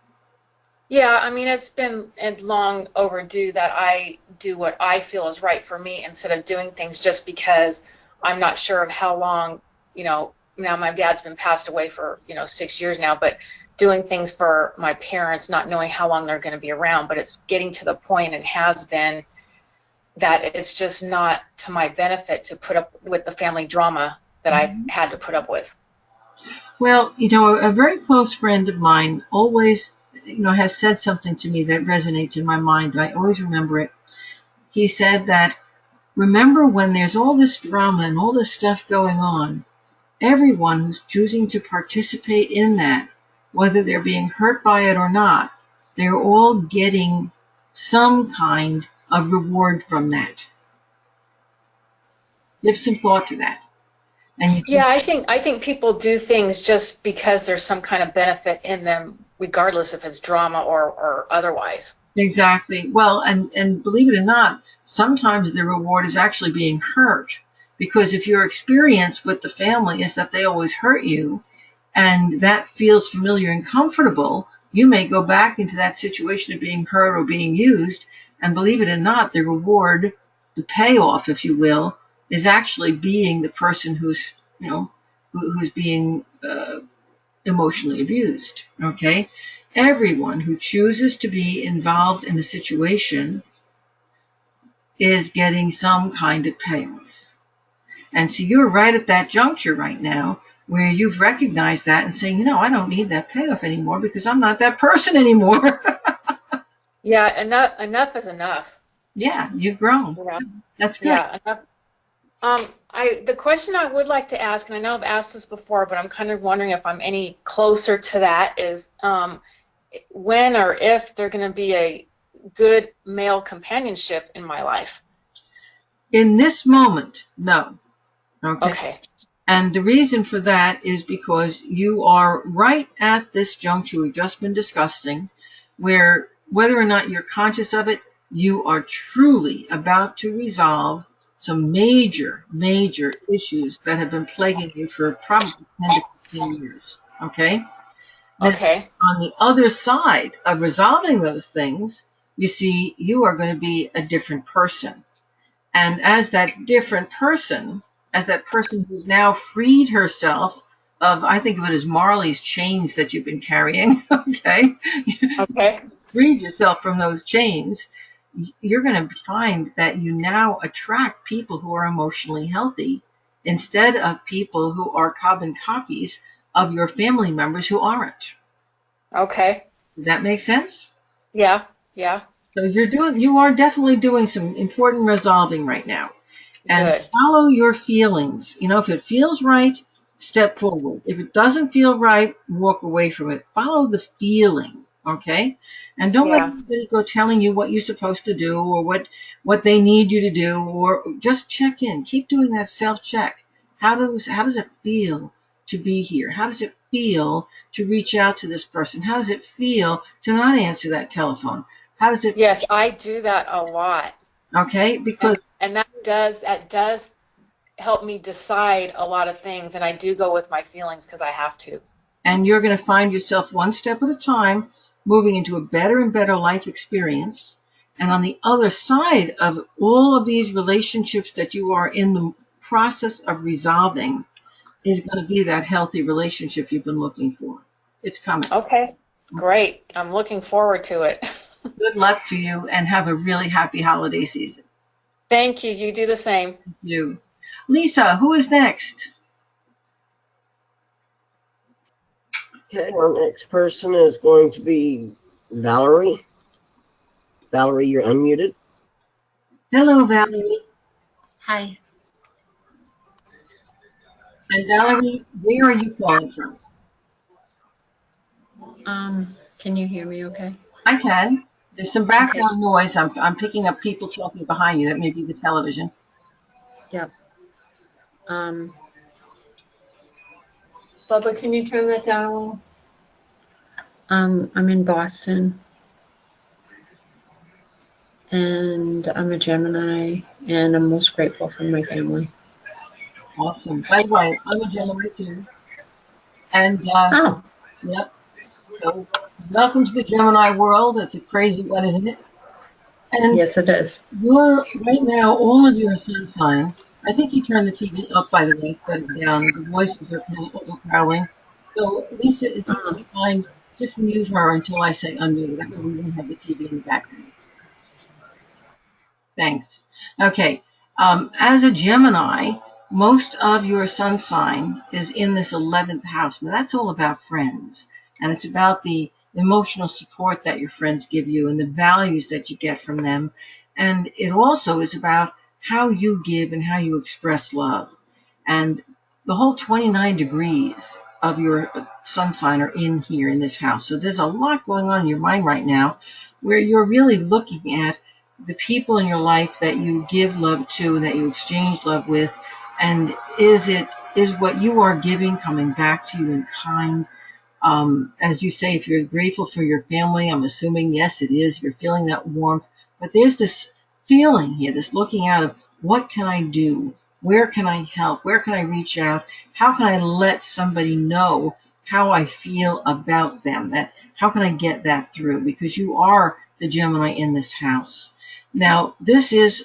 Yeah, I mean, it's been long overdue that I do what I feel is right for me instead of doing things just because I'm not sure of how long, now my dad's been passed away for, 6 years now, but doing things for my parents, not knowing how long they're going to be around, but it's getting to the point and has been that it's just not to my benefit to put up with the family drama that I've had to put up with. Well, a very close friend of mine always, has said something to me that resonates in my mind, and I always remember it. He said that, remember when there's all this drama and all this stuff going on, everyone who's choosing to participate in that, whether they're being hurt by it or not, they're all getting some kind of reward from that. Give some thought to that. And Yeah, I think people do things just because there's some kind of benefit in them, regardless if it's drama or otherwise. Exactly. Well, and believe it or not, sometimes the reward is actually being hurt. Because if your experience with the family is that they always hurt you, and that feels familiar and comfortable, you may go back into that situation of being hurt or being used, and believe it or not, the reward, the payoff, if you will, is actually being the person who's being emotionally abused. Okay? Everyone who chooses to be involved in the situation is getting some kind of payoff. And so you're right at that juncture right now where you've recognized that and saying, I don't need that payoff anymore because I'm not that person anymore. Yeah, enough is enough. Yeah, you've grown. Yeah, That's good. yeah, enough. The question I would like to ask, and I know I've asked this before, but I'm kind of wondering if I'm any closer to that, is when or if there's going to be a good male companionship in my life. In this moment, no. Okay. And the reason for that is because you are right at this juncture we've just been discussing, where whether or not you're conscious of it, you are truly about to resolve some major, major issues that have been plaguing you for probably 10 to 15 years. Okay? Okay. On the other side of resolving those things, you see, you are going to be a different person. And as that different person, as that person who's now freed herself of, I think of it as Marley's chains that you've been carrying, okay? Okay. Freed yourself from those chains, you're going to find that you now attract people who are emotionally healthy instead of people who are carbon copies of your family members who aren't. Okay. Does that make sense? Yeah. Yeah. So you are definitely doing some important resolving right now. And Good. follow your feelings. If it feels right, step forward. If it doesn't feel right, walk away from it. Follow the feeling, okay? And don't let Yeah. anybody go telling you what you're supposed to do or what they need you to do, or just check in. Keep doing that self-check. How does it feel to be here? How does it feel to reach out to this person? How does it feel to not answer that telephone? How does it, Yes, I do that a lot. okay? Because And that does help me decide a lot of things, and I do go with my feelings because I have to. and you're going to find yourself one step at a time moving into a better and better life experience. And on the other side of all of these relationships that you are in the process of resolving is going to be that healthy relationship you've been looking for. It's coming. Okay, great. I'm looking forward to it. Good luck to you and have a really happy holiday season. Thank you. You do the same. You. Lisa, who is next? Okay, our next person is going to be Valerie. Valerie, you're unmuted. Hello, Valerie. Hi. And Valerie, where are you calling from? Can you hear me okay? I can. There's some Okay. background noise. I'm picking up people talking behind you. That may be the television. Yep. Bubba, can you turn that down a little? I'm in Boston, and I'm a Gemini, and I'm most grateful for my family. Awesome. By the way, I'm a Gemini too. And Oh, yep. So welcome to the Gemini world. It's a crazy one, isn't it? And yes, it is. you're right now, all of your sun sign. I think you turned the TV up, by the way, instead of down. The voices are kind of overpowering. So, Lisa, if you Uh, don't mind, just mute her until I say unmute. That way we won't have the TV in the background. Thanks. Okay. As a Gemini, most of your sun sign is in this 11th house. Now, that's all about friends. And it's about the emotional support that your friends give you and the values that you get from them. And it also is about how you give and how you express love. And the whole 29 degrees of your sun sign are in here in this house. So there's a lot going on in your mind right now where you're really looking at the people in your life that you give love to and that you exchange love with, and is what you are giving coming back to you in kind? As you say, if you're grateful for your family, I'm assuming yes, it is. You're feeling that warmth, but there's this feeling here, this looking out of what can I do? Where can I help? Where can I reach out? How can I let somebody know how I feel about them? That how can I get that through? Because you are the Gemini in this house. Now, this is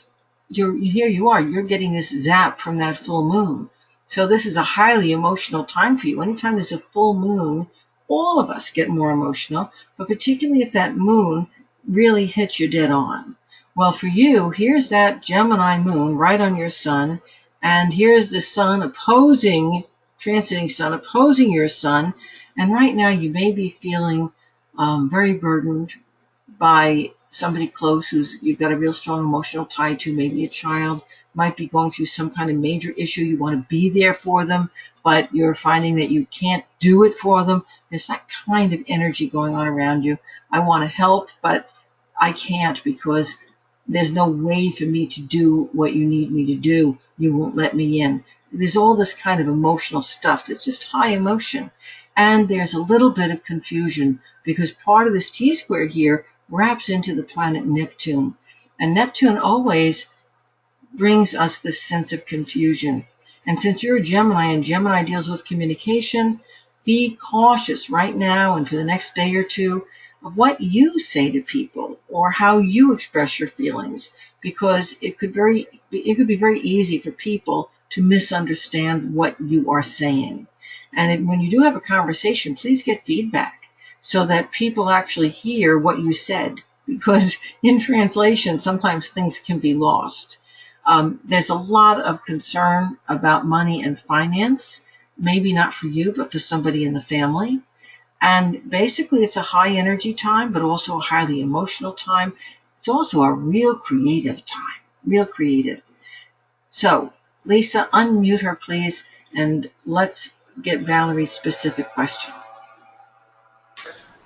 here you are. You're getting this zap from that full moon. So this is a highly emotional time for you. Anytime there's a full moon, all of us get more emotional, but particularly if that moon really hits you dead on. Well, for you, here's that Gemini moon right on your sun, and here's the sun transiting sun opposing your sun, and right now you may be feeling very burdened by somebody close who's you've got a real strong emotional tie to, maybe a child, might be going through some kind of major issue. You want to be there for them, but you're finding that you can't do it for them. There's that kind of energy going on around you. I want to help, but I can't because there's no way for me to do what you need me to do. You won't let me in. There's all this kind of emotional stuff that's just high emotion. And there's a little bit of confusion because part of this T-square here wraps into the planet Neptune. And Neptune always brings us this sense of confusion. And since you're a Gemini and Gemini deals with communication, be cautious right now and for the next day or two of what you say to people or how you express your feelings, because it could be very easy for people to misunderstand what you are saying. And when you do have a conversation, please get feedback so that people actually hear what you said, because in translation, sometimes things can be lost. There's a lot of concern about money and finance, maybe not for you, but for somebody in the family. And basically, it's a high energy time, but also a highly emotional time. It's also a real creative time, real creative. So, Lisa, unmute her, please, and let's get Valerie's specific question.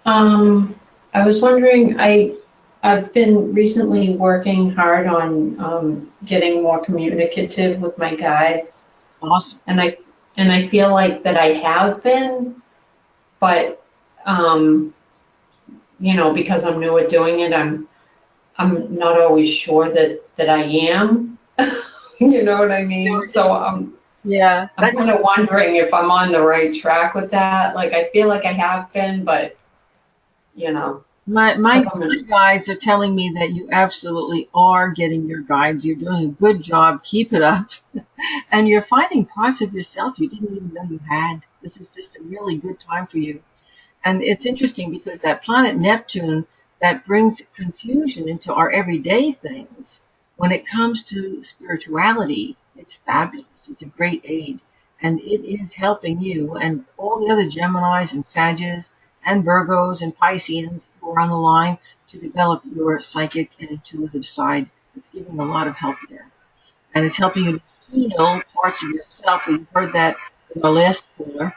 I was wondering, I've been recently working hard on getting more communicative with my guides, Awesome. and I feel like that I have been, but because I'm new at doing it, I'm not always sure that I am. You know what I mean? So I'm kind of wondering if I'm on the right track with that. Like, I feel like I have been, but My guides are telling me that you absolutely are getting your guides. You're doing a good job. Keep it up. And you're finding parts of yourself you didn't even know you had. This is just a really good time for you. And it's interesting because that planet Neptune that brings confusion into our everyday things, when it comes to spirituality, it's fabulous. It's a great aid. And it is helping you and all the other Geminis and Sagittarius and Virgos and Pisceans who are on the line to develop your psychic and intuitive side. It's giving a lot of help there. And it's helping you heal parts of yourself. We heard that in our last caller.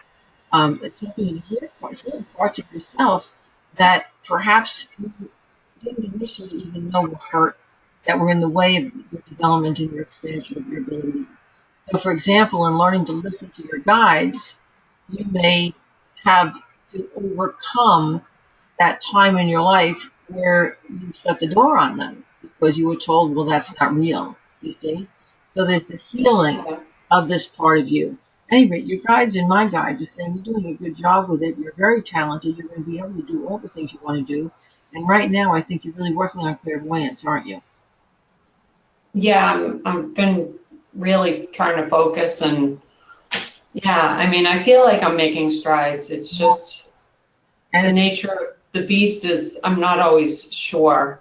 It's helping you to heal parts of yourself that perhaps you didn't initially even know were hurt, that were in the way of your development and your expansion of your abilities. So, for example, in learning to listen to your guides, you may have to overcome that time in your life where you shut the door on them because you were told, well, that's not real, you see? So there's the healing of this part of you. Anyway, your guides and my guides are saying you're doing a good job with it. You're very talented. You're going to be able to do all the things you want to do. And right now, I think you're really working on clairvoyance, aren't you? Yeah, I've been really trying to focus, and I feel like I'm making strides. It's just the nature of the beast is I'm not always sure.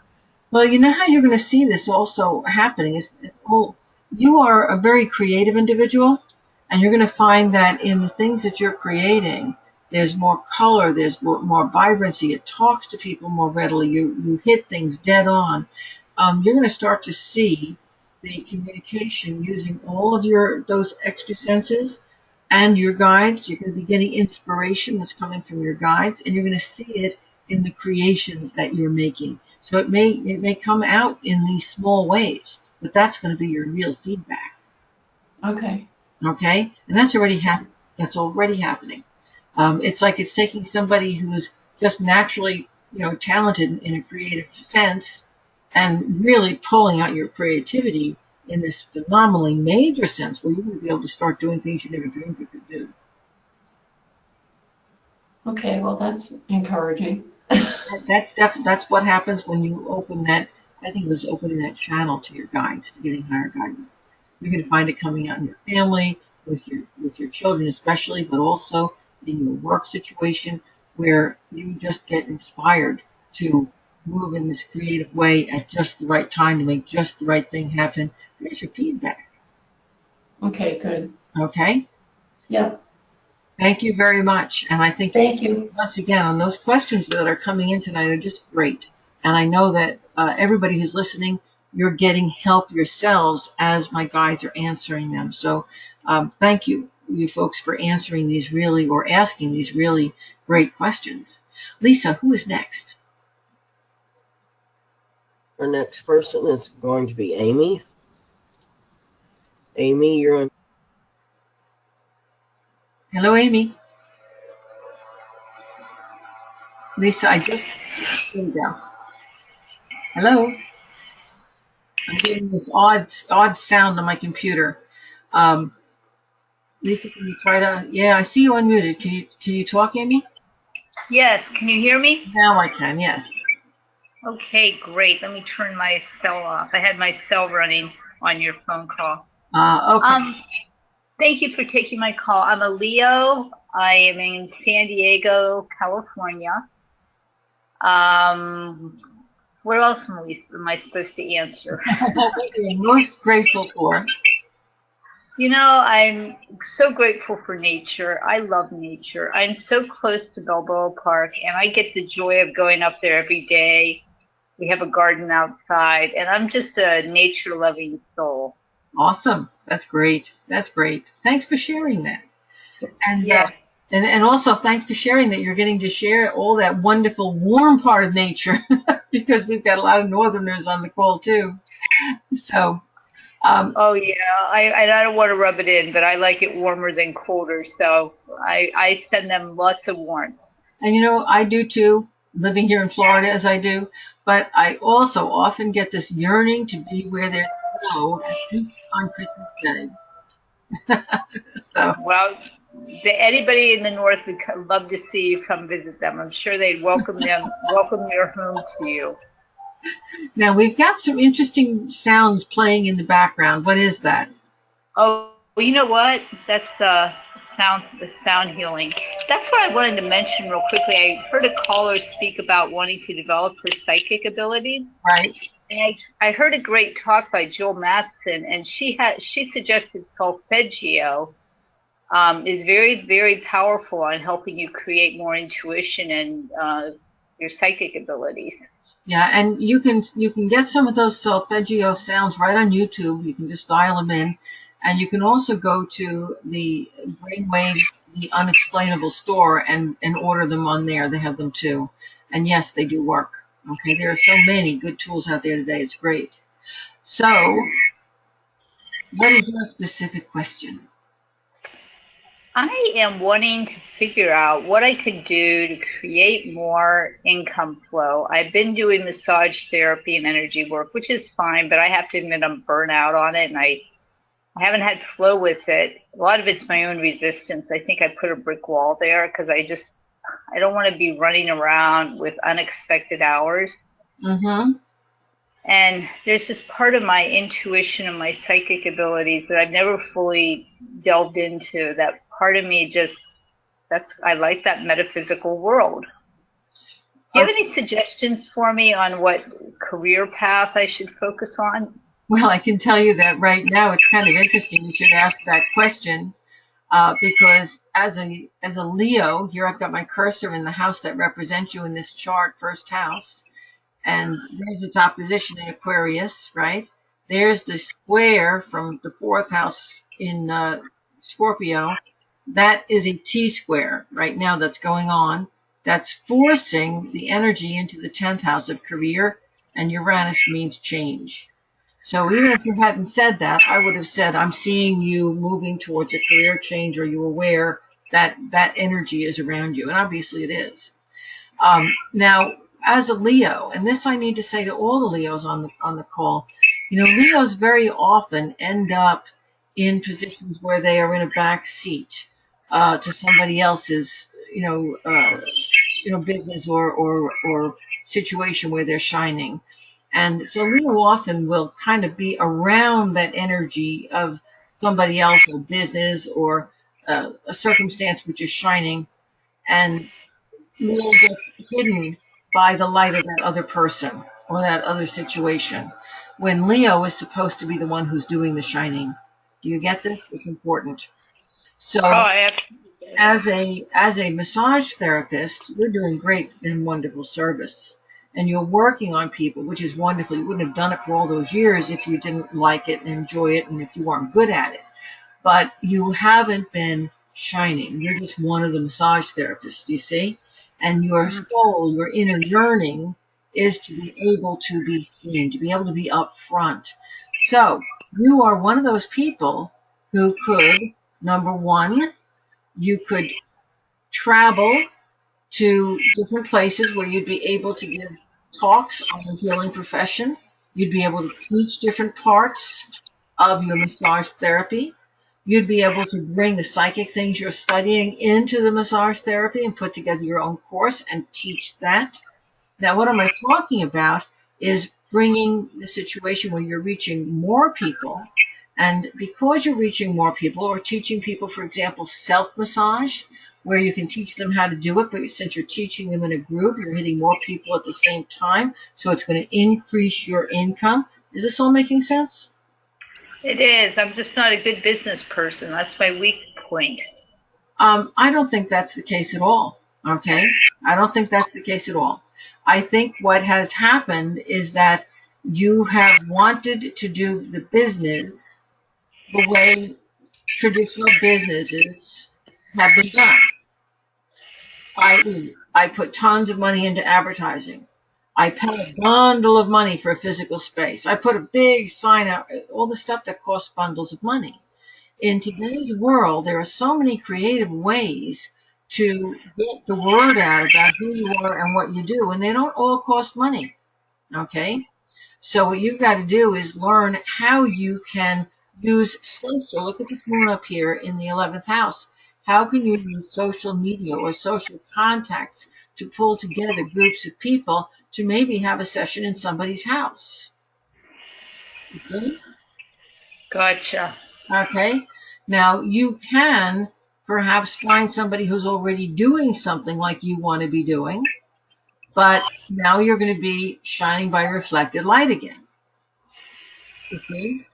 Well, you know how you're going to see this also happening is, well, you are a very creative individual, and you're going to find that in the things that you're creating, there's more color, there's more vibrancy. It talks to people more readily. You hit things dead on. You're going to start to see the communication using all of those extra senses and your guides. You're going to be getting inspiration that's coming from your guides, and you're going to see it in the creations that you're making. So it may come out in these small ways, but that's going to be your real feedback. Okay. Okay, and that's already happening. That's already happening. It's like it's taking somebody who's just naturally, talented in a creative sense, and really pulling out your creativity in this phenomenally major sense, where you're going to be able to start doing things you never dreamed you could do. Okay, well, that's encouraging. That's what happens when you open that. I think it was opening that channel to your guides, to getting higher guidance. You're going to find it coming out in your family, with your children especially, but also in your work situation, where you just get inspired to move in this creative way at just the right time to make just the right thing happen. There's your feedback. Okay, good. Okay? Yep. Thank you very much. And I think, thank you once again, on those questions that are coming in tonight are just great. And I know that everybody who's listening, you're getting help yourselves as my guides are answering them. So thank you folks, for answering these or asking these really great questions. Lisa, who is next? Our next person is going to be Amy. Amy, you're on. Hello, Amy. Lisa, here we go. Hello. I'm getting this odd sound on my computer. Lisa, can you try to? Yeah, I see you unmuted. Can you talk, Amy? Yes. Can you hear me? Now I can. Yes. Okay, great. Let me turn my cell off. I had my cell running on your phone call. Okay. Thank you for taking my call. I'm a Leo. I am in San Diego, California. What else am I supposed to answer? What you're most grateful for? I'm so grateful for nature. I love nature. I'm so close to Balboa Park, and I get the joy of going up there every day. We have a garden outside, and I'm just a nature-loving soul. Awesome. That's great. That's great. Thanks for sharing that. And Yes. and also thanks for sharing that you're getting to share all that wonderful warm part of nature because we've got a lot of northerners on the call too. So Oh yeah, I don't want to rub it in, but I like it warmer than colder, so I send them lots of warmth. and I do too, living here in Florida as I do, but I also often get this yearning to be where there's snow, at least on Christmas Day. So Well, anybody in the north would love to see you come visit them. I'm sure they'd welcome your home to you. now we've got some interesting sounds playing in the background. What is that? Oh, well, you know what? That's the sound healing. That's what I wanted to mention real quickly. I heard a caller speak about wanting to develop her psychic ability. Right. And I heard a great talk by Jill Matson, and she suggested solfeggio is very, very powerful on helping you create more intuition and your psychic abilities. Yeah, and you can get some of those solfeggio sounds right on YouTube. You can just dial them in, and you can also go to the Brainwaves, the Unexplainable store, and order them on there. They have them too, and yes, they do work. Okay, there are so many good tools out there today. It's great. So, what is your specific question? I am wanting to figure out what I could do to create more income flow. I've been doing massage therapy and energy work, which is fine, but I have to admit I'm burnt out on it, and I haven't had flow with it. A lot of it's my own resistance. I think I put a brick wall there because I don't want to be running around with unexpected hours. Mm-hmm. And there's this part of my intuition and my psychic abilities that I've never fully delved into. That part of me I like that metaphysical world. Do you have any suggestions for me on what career path I should focus on? Well, I can tell you that right now it's kind of interesting you should ask that question because as a Leo, here I've got my cursor in the house that represents you in this chart, first house, and there's its opposition in Aquarius, right? There's the square from the fourth house in Scorpio. That is a T-square right now that's going on. That's forcing the energy into the 10th house of career, and Uranus means change. So even if you hadn't said that, I would have said, I'm seeing you moving towards a career change, or you're aware that that energy is around you. And obviously it is. Now, as a Leo, and this I need to say to all the Leos on the call, Leos very often end up in positions where they are in a back seat to somebody else's, business or situation where they're shining. And so Leo often will kind of be around that energy of somebody else or business or a circumstance which is shining, and Leo gets hidden by the light of that other person or that other situation, when Leo is supposed to be the one who's doing the shining. Do you get this? It's important. So as a massage therapist, you're doing great and wonderful service. And you're working on people, which is wonderful. You wouldn't have done it for all those years if you didn't like it and enjoy it and if you weren't good at it. But you haven't been shining. You're just one of the massage therapists, you see? And your soul, your inner yearning is to be able to be seen, to be able to be up front. So you are one of those people who could, number one, you could travel to different places where you'd be able to give talks on the healing profession. You'd be able to teach different parts of your massage therapy. You'd be able to bring the psychic things you're studying into the massage therapy and put together your own course and teach that. Now, what am I talking about is bringing the situation where you're reaching more people. And because you're reaching more people or teaching people, for example, self-massage, where you can teach them how to do it, but since you're teaching them in a group, you're hitting more people at the same time, so it's going to increase your income. Is this all making sense? It is. I'm just not a good business person. That's my weak point. I don't think that's the case at all. Okay? I don't think that's the case at all. I think what has happened is that you have wanted to do the business the way traditional businesses have been done. I.e., I put tons of money into advertising. I pay a bundle of money for a physical space. I put a big sign out, all the stuff that costs bundles of money. In today's world, there are so many creative ways to get the word out about who you are and what you do, and they don't all cost money. Okay? So what you've got to do is learn how you can use social. Look at this moon up here in the 11th house. How can you use social media or social contacts to pull together groups of people to maybe have a session in somebody's house? You see? Gotcha. Okay. Now you can perhaps find somebody who's already doing something like you want to be doing, but now you're going to be shining by reflected light again. You see?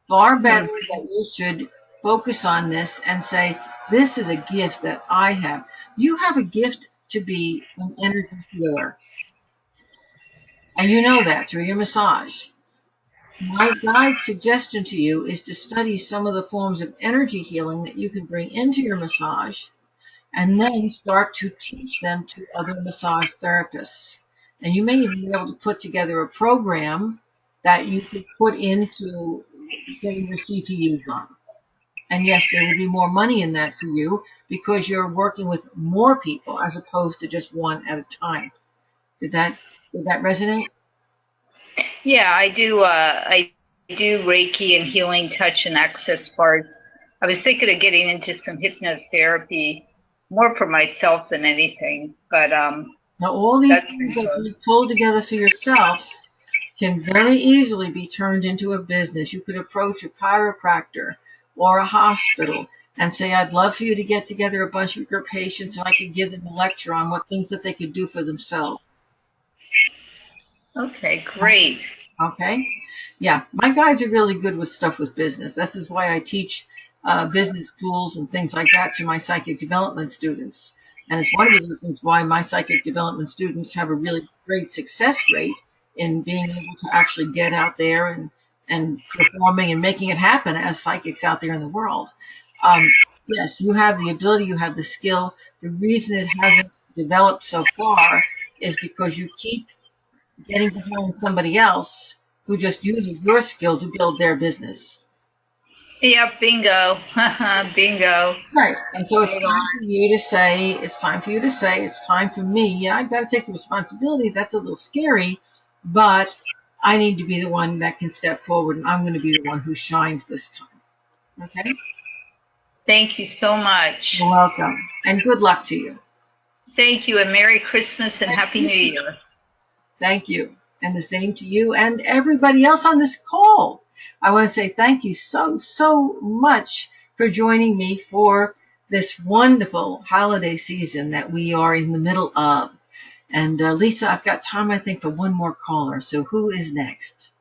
Far better that you should focus on this and say, this is a gift that I have. You have a gift to be an energy healer. And you know that through your massage. My guide suggestion to you is to study some of the forms of energy healing that you can bring into your massage and then start to teach them to other massage therapists. And you may even be able to put together a program that you could put into getting your CPUs on. And yes, there would be more money in that for you because you're working with more people as opposed to just one at a time. Did that resonate? Yeah, I do. I do Reiki and healing touch and access bars. I was thinking of getting into some hypnotherapy, more for myself than anything. But now all these things that you pull together for yourself can very easily be turned into a business. You could approach a chiropractor or a hospital and say, I'd love for you to get together a bunch of your patients and I could give them a lecture on what things that they could do for themselves. Okay, great. Okay. Yeah, my guys are really good with stuff with business. This is why I teach business tools and things like that to my psychic development students. And it's one of the reasons why my psychic development students have a really great success rate in being able to actually get out there and performing and making it happen as psychics out there in the world. Yes, you have the ability, you have the skill. The reason it hasn't developed so far is because you keep getting behind somebody else who just uses your skill to build their business. Yeah, bingo. Bingo. Right. And so it's time for you to say, it's time for me. Yeah, I've got to take the responsibility. That's a little scary, but I need to be the one that can step forward, and I'm going to be the one who shines this time. Okay? Thank you so much. You're welcome. And good luck to you. Thank you, and Merry Christmas and Happy New Year. Thank you. And the same to you and everybody else on this call. I want to say thank you so much for joining me for this wonderful holiday season that we are in the middle of. And Lisa, I've got time, I think, for one more caller. So who is next?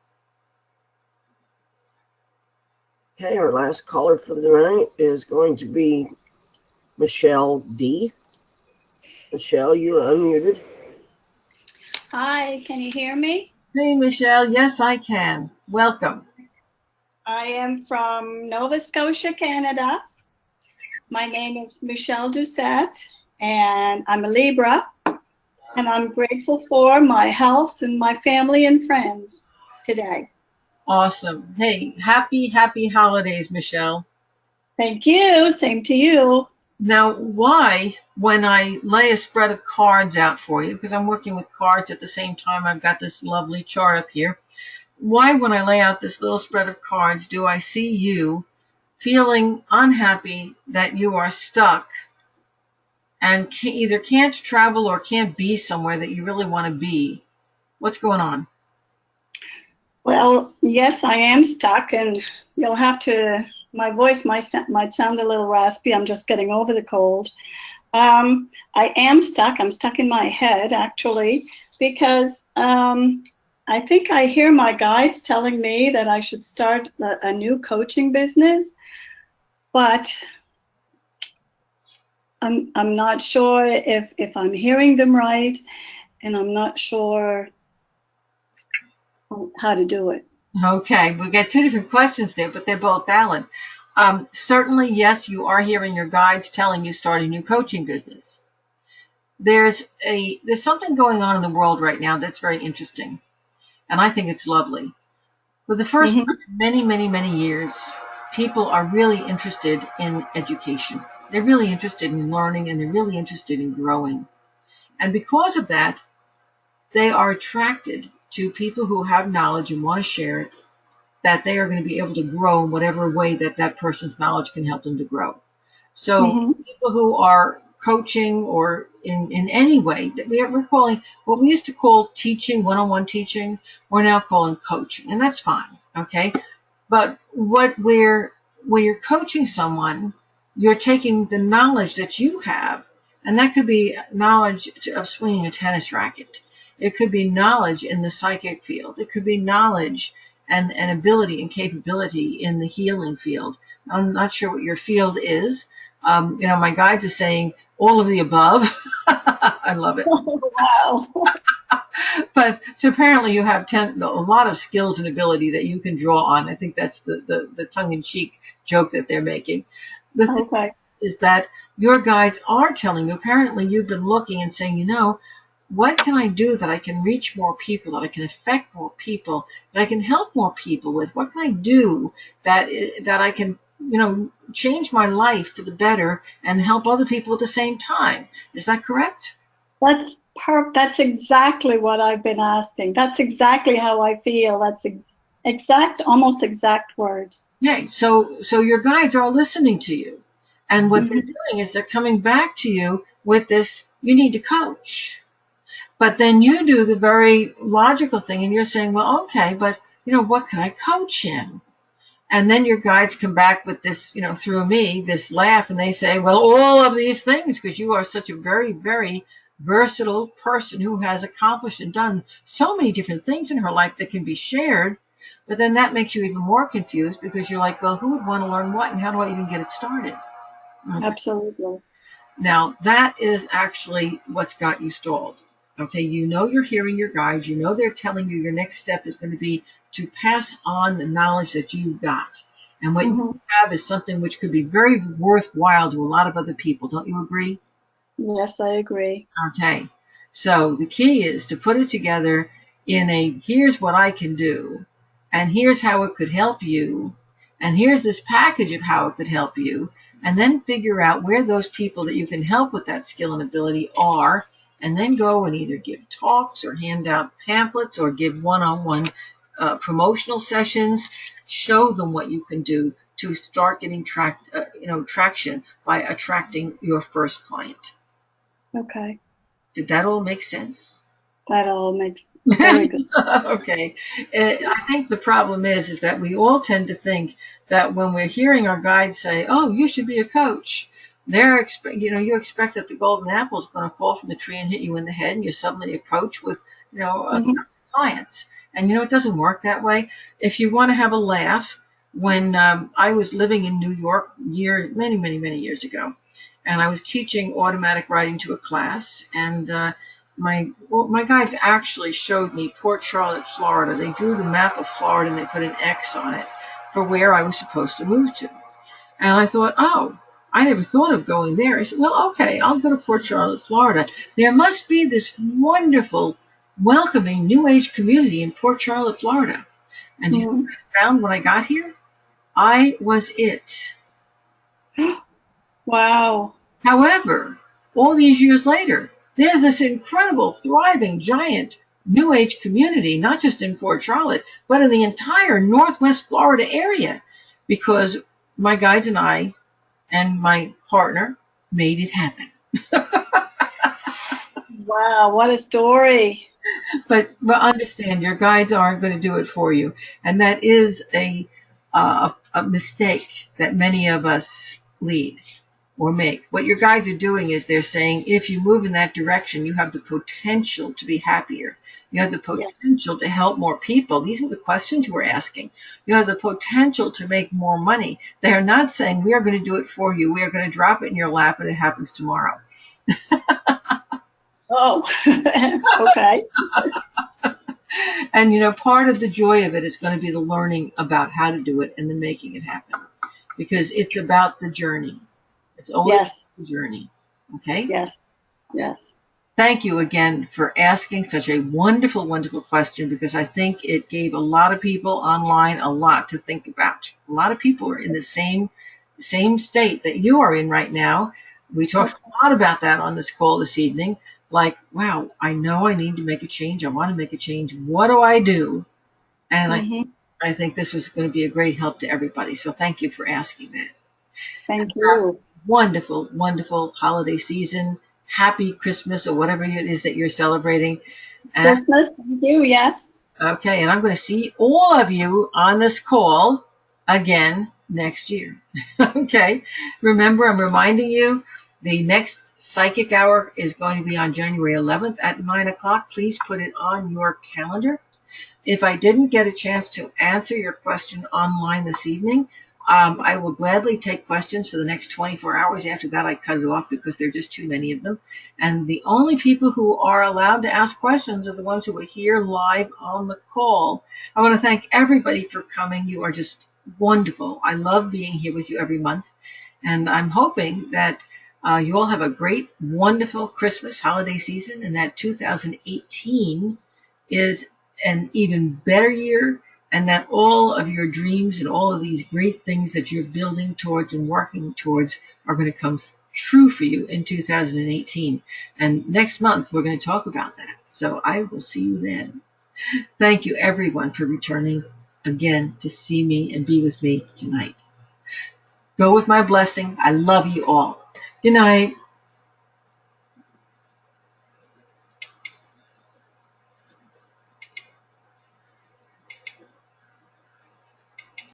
Okay, our last caller for the night is going to be Michelle D. Michelle, you are unmuted. Hi, can you hear me? Hey, Michelle. Yes, I can. Welcome. I am from Nova Scotia, Canada. My name is Michelle Doucette, and I'm a Libra, and I'm grateful for my health and my family and friends today. Awesome. Hey, happy holidays, Michelle. Thank you. Same to you. Now, why, when I lay a spread of cards out for you, because I'm working with cards at the same time, I've got this lovely chart up here. Why, when I lay out this little spread of cards, do I see you feeling unhappy that you are stuck and either can't travel or can't be somewhere that you really want to be? What's going on? Well, yes, I am stuck, and you'll have to, my voice might sound a little raspy. I'm just getting over the cold. I am stuck. I'm stuck in my head, actually, because I think I hear my guides telling me that I should start a new coaching business, but I'm not sure if I'm hearing them right, and I'm not sure how to do it. Okay, we've got two different questions there, but they're both valid. Certainly, yes, you are hearing your guides telling you start a new coaching business. There's something going on in the world right now that's very interesting, and I think it's lovely. For the first many, many, many years, people are really interested in education. They're really interested in learning, and they're really interested in growing. And because of that, they are attracted to people who have knowledge and want to share it, that they are going to be able to grow in whatever way that that person's knowledge can help them to grow. So people who are coaching or in any way, that we're calling what we used to call teaching, one-on-one teaching, we're now calling coaching, and that's fine, okay? But when you're coaching someone, you're taking the knowledge that you have, and that could be knowledge of swinging a tennis racket. It could be knowledge in the psychic field. It could be knowledge and ability and capability in the healing field. I'm not sure what your field is. My guides are saying all of the above. I love it. Wow. But so apparently you have a lot of skills and ability that you can draw on. I think that's the tongue-in-cheek joke that they're making. The thing is that your guides are telling you, apparently you've been looking and saying, what can I do that I can reach more people, that I can affect more people, that I can help more people with? What can I do that I can, change my life for the better and help other people at the same time? Is that correct? That's exactly what I've been asking. That's exactly how I feel. That's almost exact words. Okay, so your guides are listening to you, and what they're doing is they're coming back to you with this: you need to coach. But then you do the very logical thing, and you're saying, well, okay, but what can I coach in? And then your guides come back with this, through me, this laugh, and they say, well, all of these things, because you are such a very, very versatile person who has accomplished and done so many different things in her life that can be shared. But then that makes you even more confused, because you're like, well, who would want to learn what, and how do I even get it started? Okay. Absolutely. Now, that is actually what's got you stalled. Okay, you're hearing your guides. They're telling you your next step is going to be to pass on the knowledge that you've got. And what you have is something which could be very worthwhile to a lot of other people. Don't you agree? Yes, I agree. Okay, so the key is to put it together in here's what I can do, and here's how it could help you, and here's this package of how it could help you, and then figure out where those people that you can help with that skill and ability are, and then go and either give talks or hand out pamphlets or give one-on-one promotional sessions. Show them what you can do to start getting traction by attracting your first client. Okay. Did that all make sense? That all makes very good. Okay. I think the problem is that we all tend to think that when we're hearing our guides say, oh, you should be a coach, you expect that the golden apple is going to fall from the tree and hit you in the head, and you're suddenly a coach with, clients. And it doesn't work that way. If you want to have a laugh, when I was living in New York many, many, many years ago, and I was teaching automatic writing to a class, and my guides actually showed me Port Charlotte, Florida. They drew the map of Florida and they put an X on it for where I was supposed to move to. And I thought, oh, I never thought of going there. I said, well, okay, I'll go to Port Charlotte, Florida. There must be this wonderful, welcoming New Age community in Port Charlotte, Florida. And you know what I found when I got here? I was it. Wow. However, all these years later, there's this incredible, thriving, giant New Age community, not just in Port Charlotte, but in the entire Northwest Florida area, because my guides and I and my partner made it happen. Wow, what a story. But understand, your guides aren't going to do it for you. And that is a mistake that many of us lead or make. What your guides are doing is they're saying, if you move in that direction, you have the potential to be happier. You have the potential to help more people. These are the questions we're asking. You have the potential to make more money. They are not saying, we are going to do it for you. We are going to drop it in your lap and it happens tomorrow. Oh, okay. And, part of the joy of it is going to be the learning about how to do it and then making it happen. because it's about the journey. It's always the journey. Okay? Yes. Yes. Thank you again for asking such a wonderful, wonderful question, because I think it gave a lot of people online a lot to think about. A lot of people are in the same state that you are in right now. We talked a lot about that on this call this evening. Like, wow, I know I need to make a change. I want to make a change. What do I do? And I think this was going to be a great help to everybody. So thank you for asking that. Thank you. Wonderful, wonderful holiday season. Happy Christmas, or whatever it is that you're celebrating. Christmas, thank you, yes. Okay, and I'm going to see all of you on this call again next year. Okay, remember, I'm reminding you, the next Psychic Hour is going to be on January 11th at 9 o'clock. Please put it on your calendar. If I didn't get a chance to answer your question online this evening, I will gladly take questions for the next 24 hours. After that, I cut it off because there are just too many of them. And the only people who are allowed to ask questions are the ones who are here live on the call. I want to thank everybody for coming. You are just wonderful. I love being here with you every month. And I'm hoping that you all have a great, wonderful Christmas holiday season, and that 2018 is an even better year, and that all of your dreams and all of these great things that you're building towards and working towards are going to come true for you in 2018. And next month, we're going to talk about that. So I will see you then. Thank you, everyone, for returning again to see me and be with me tonight. Go with my blessing. I love you all. Good night.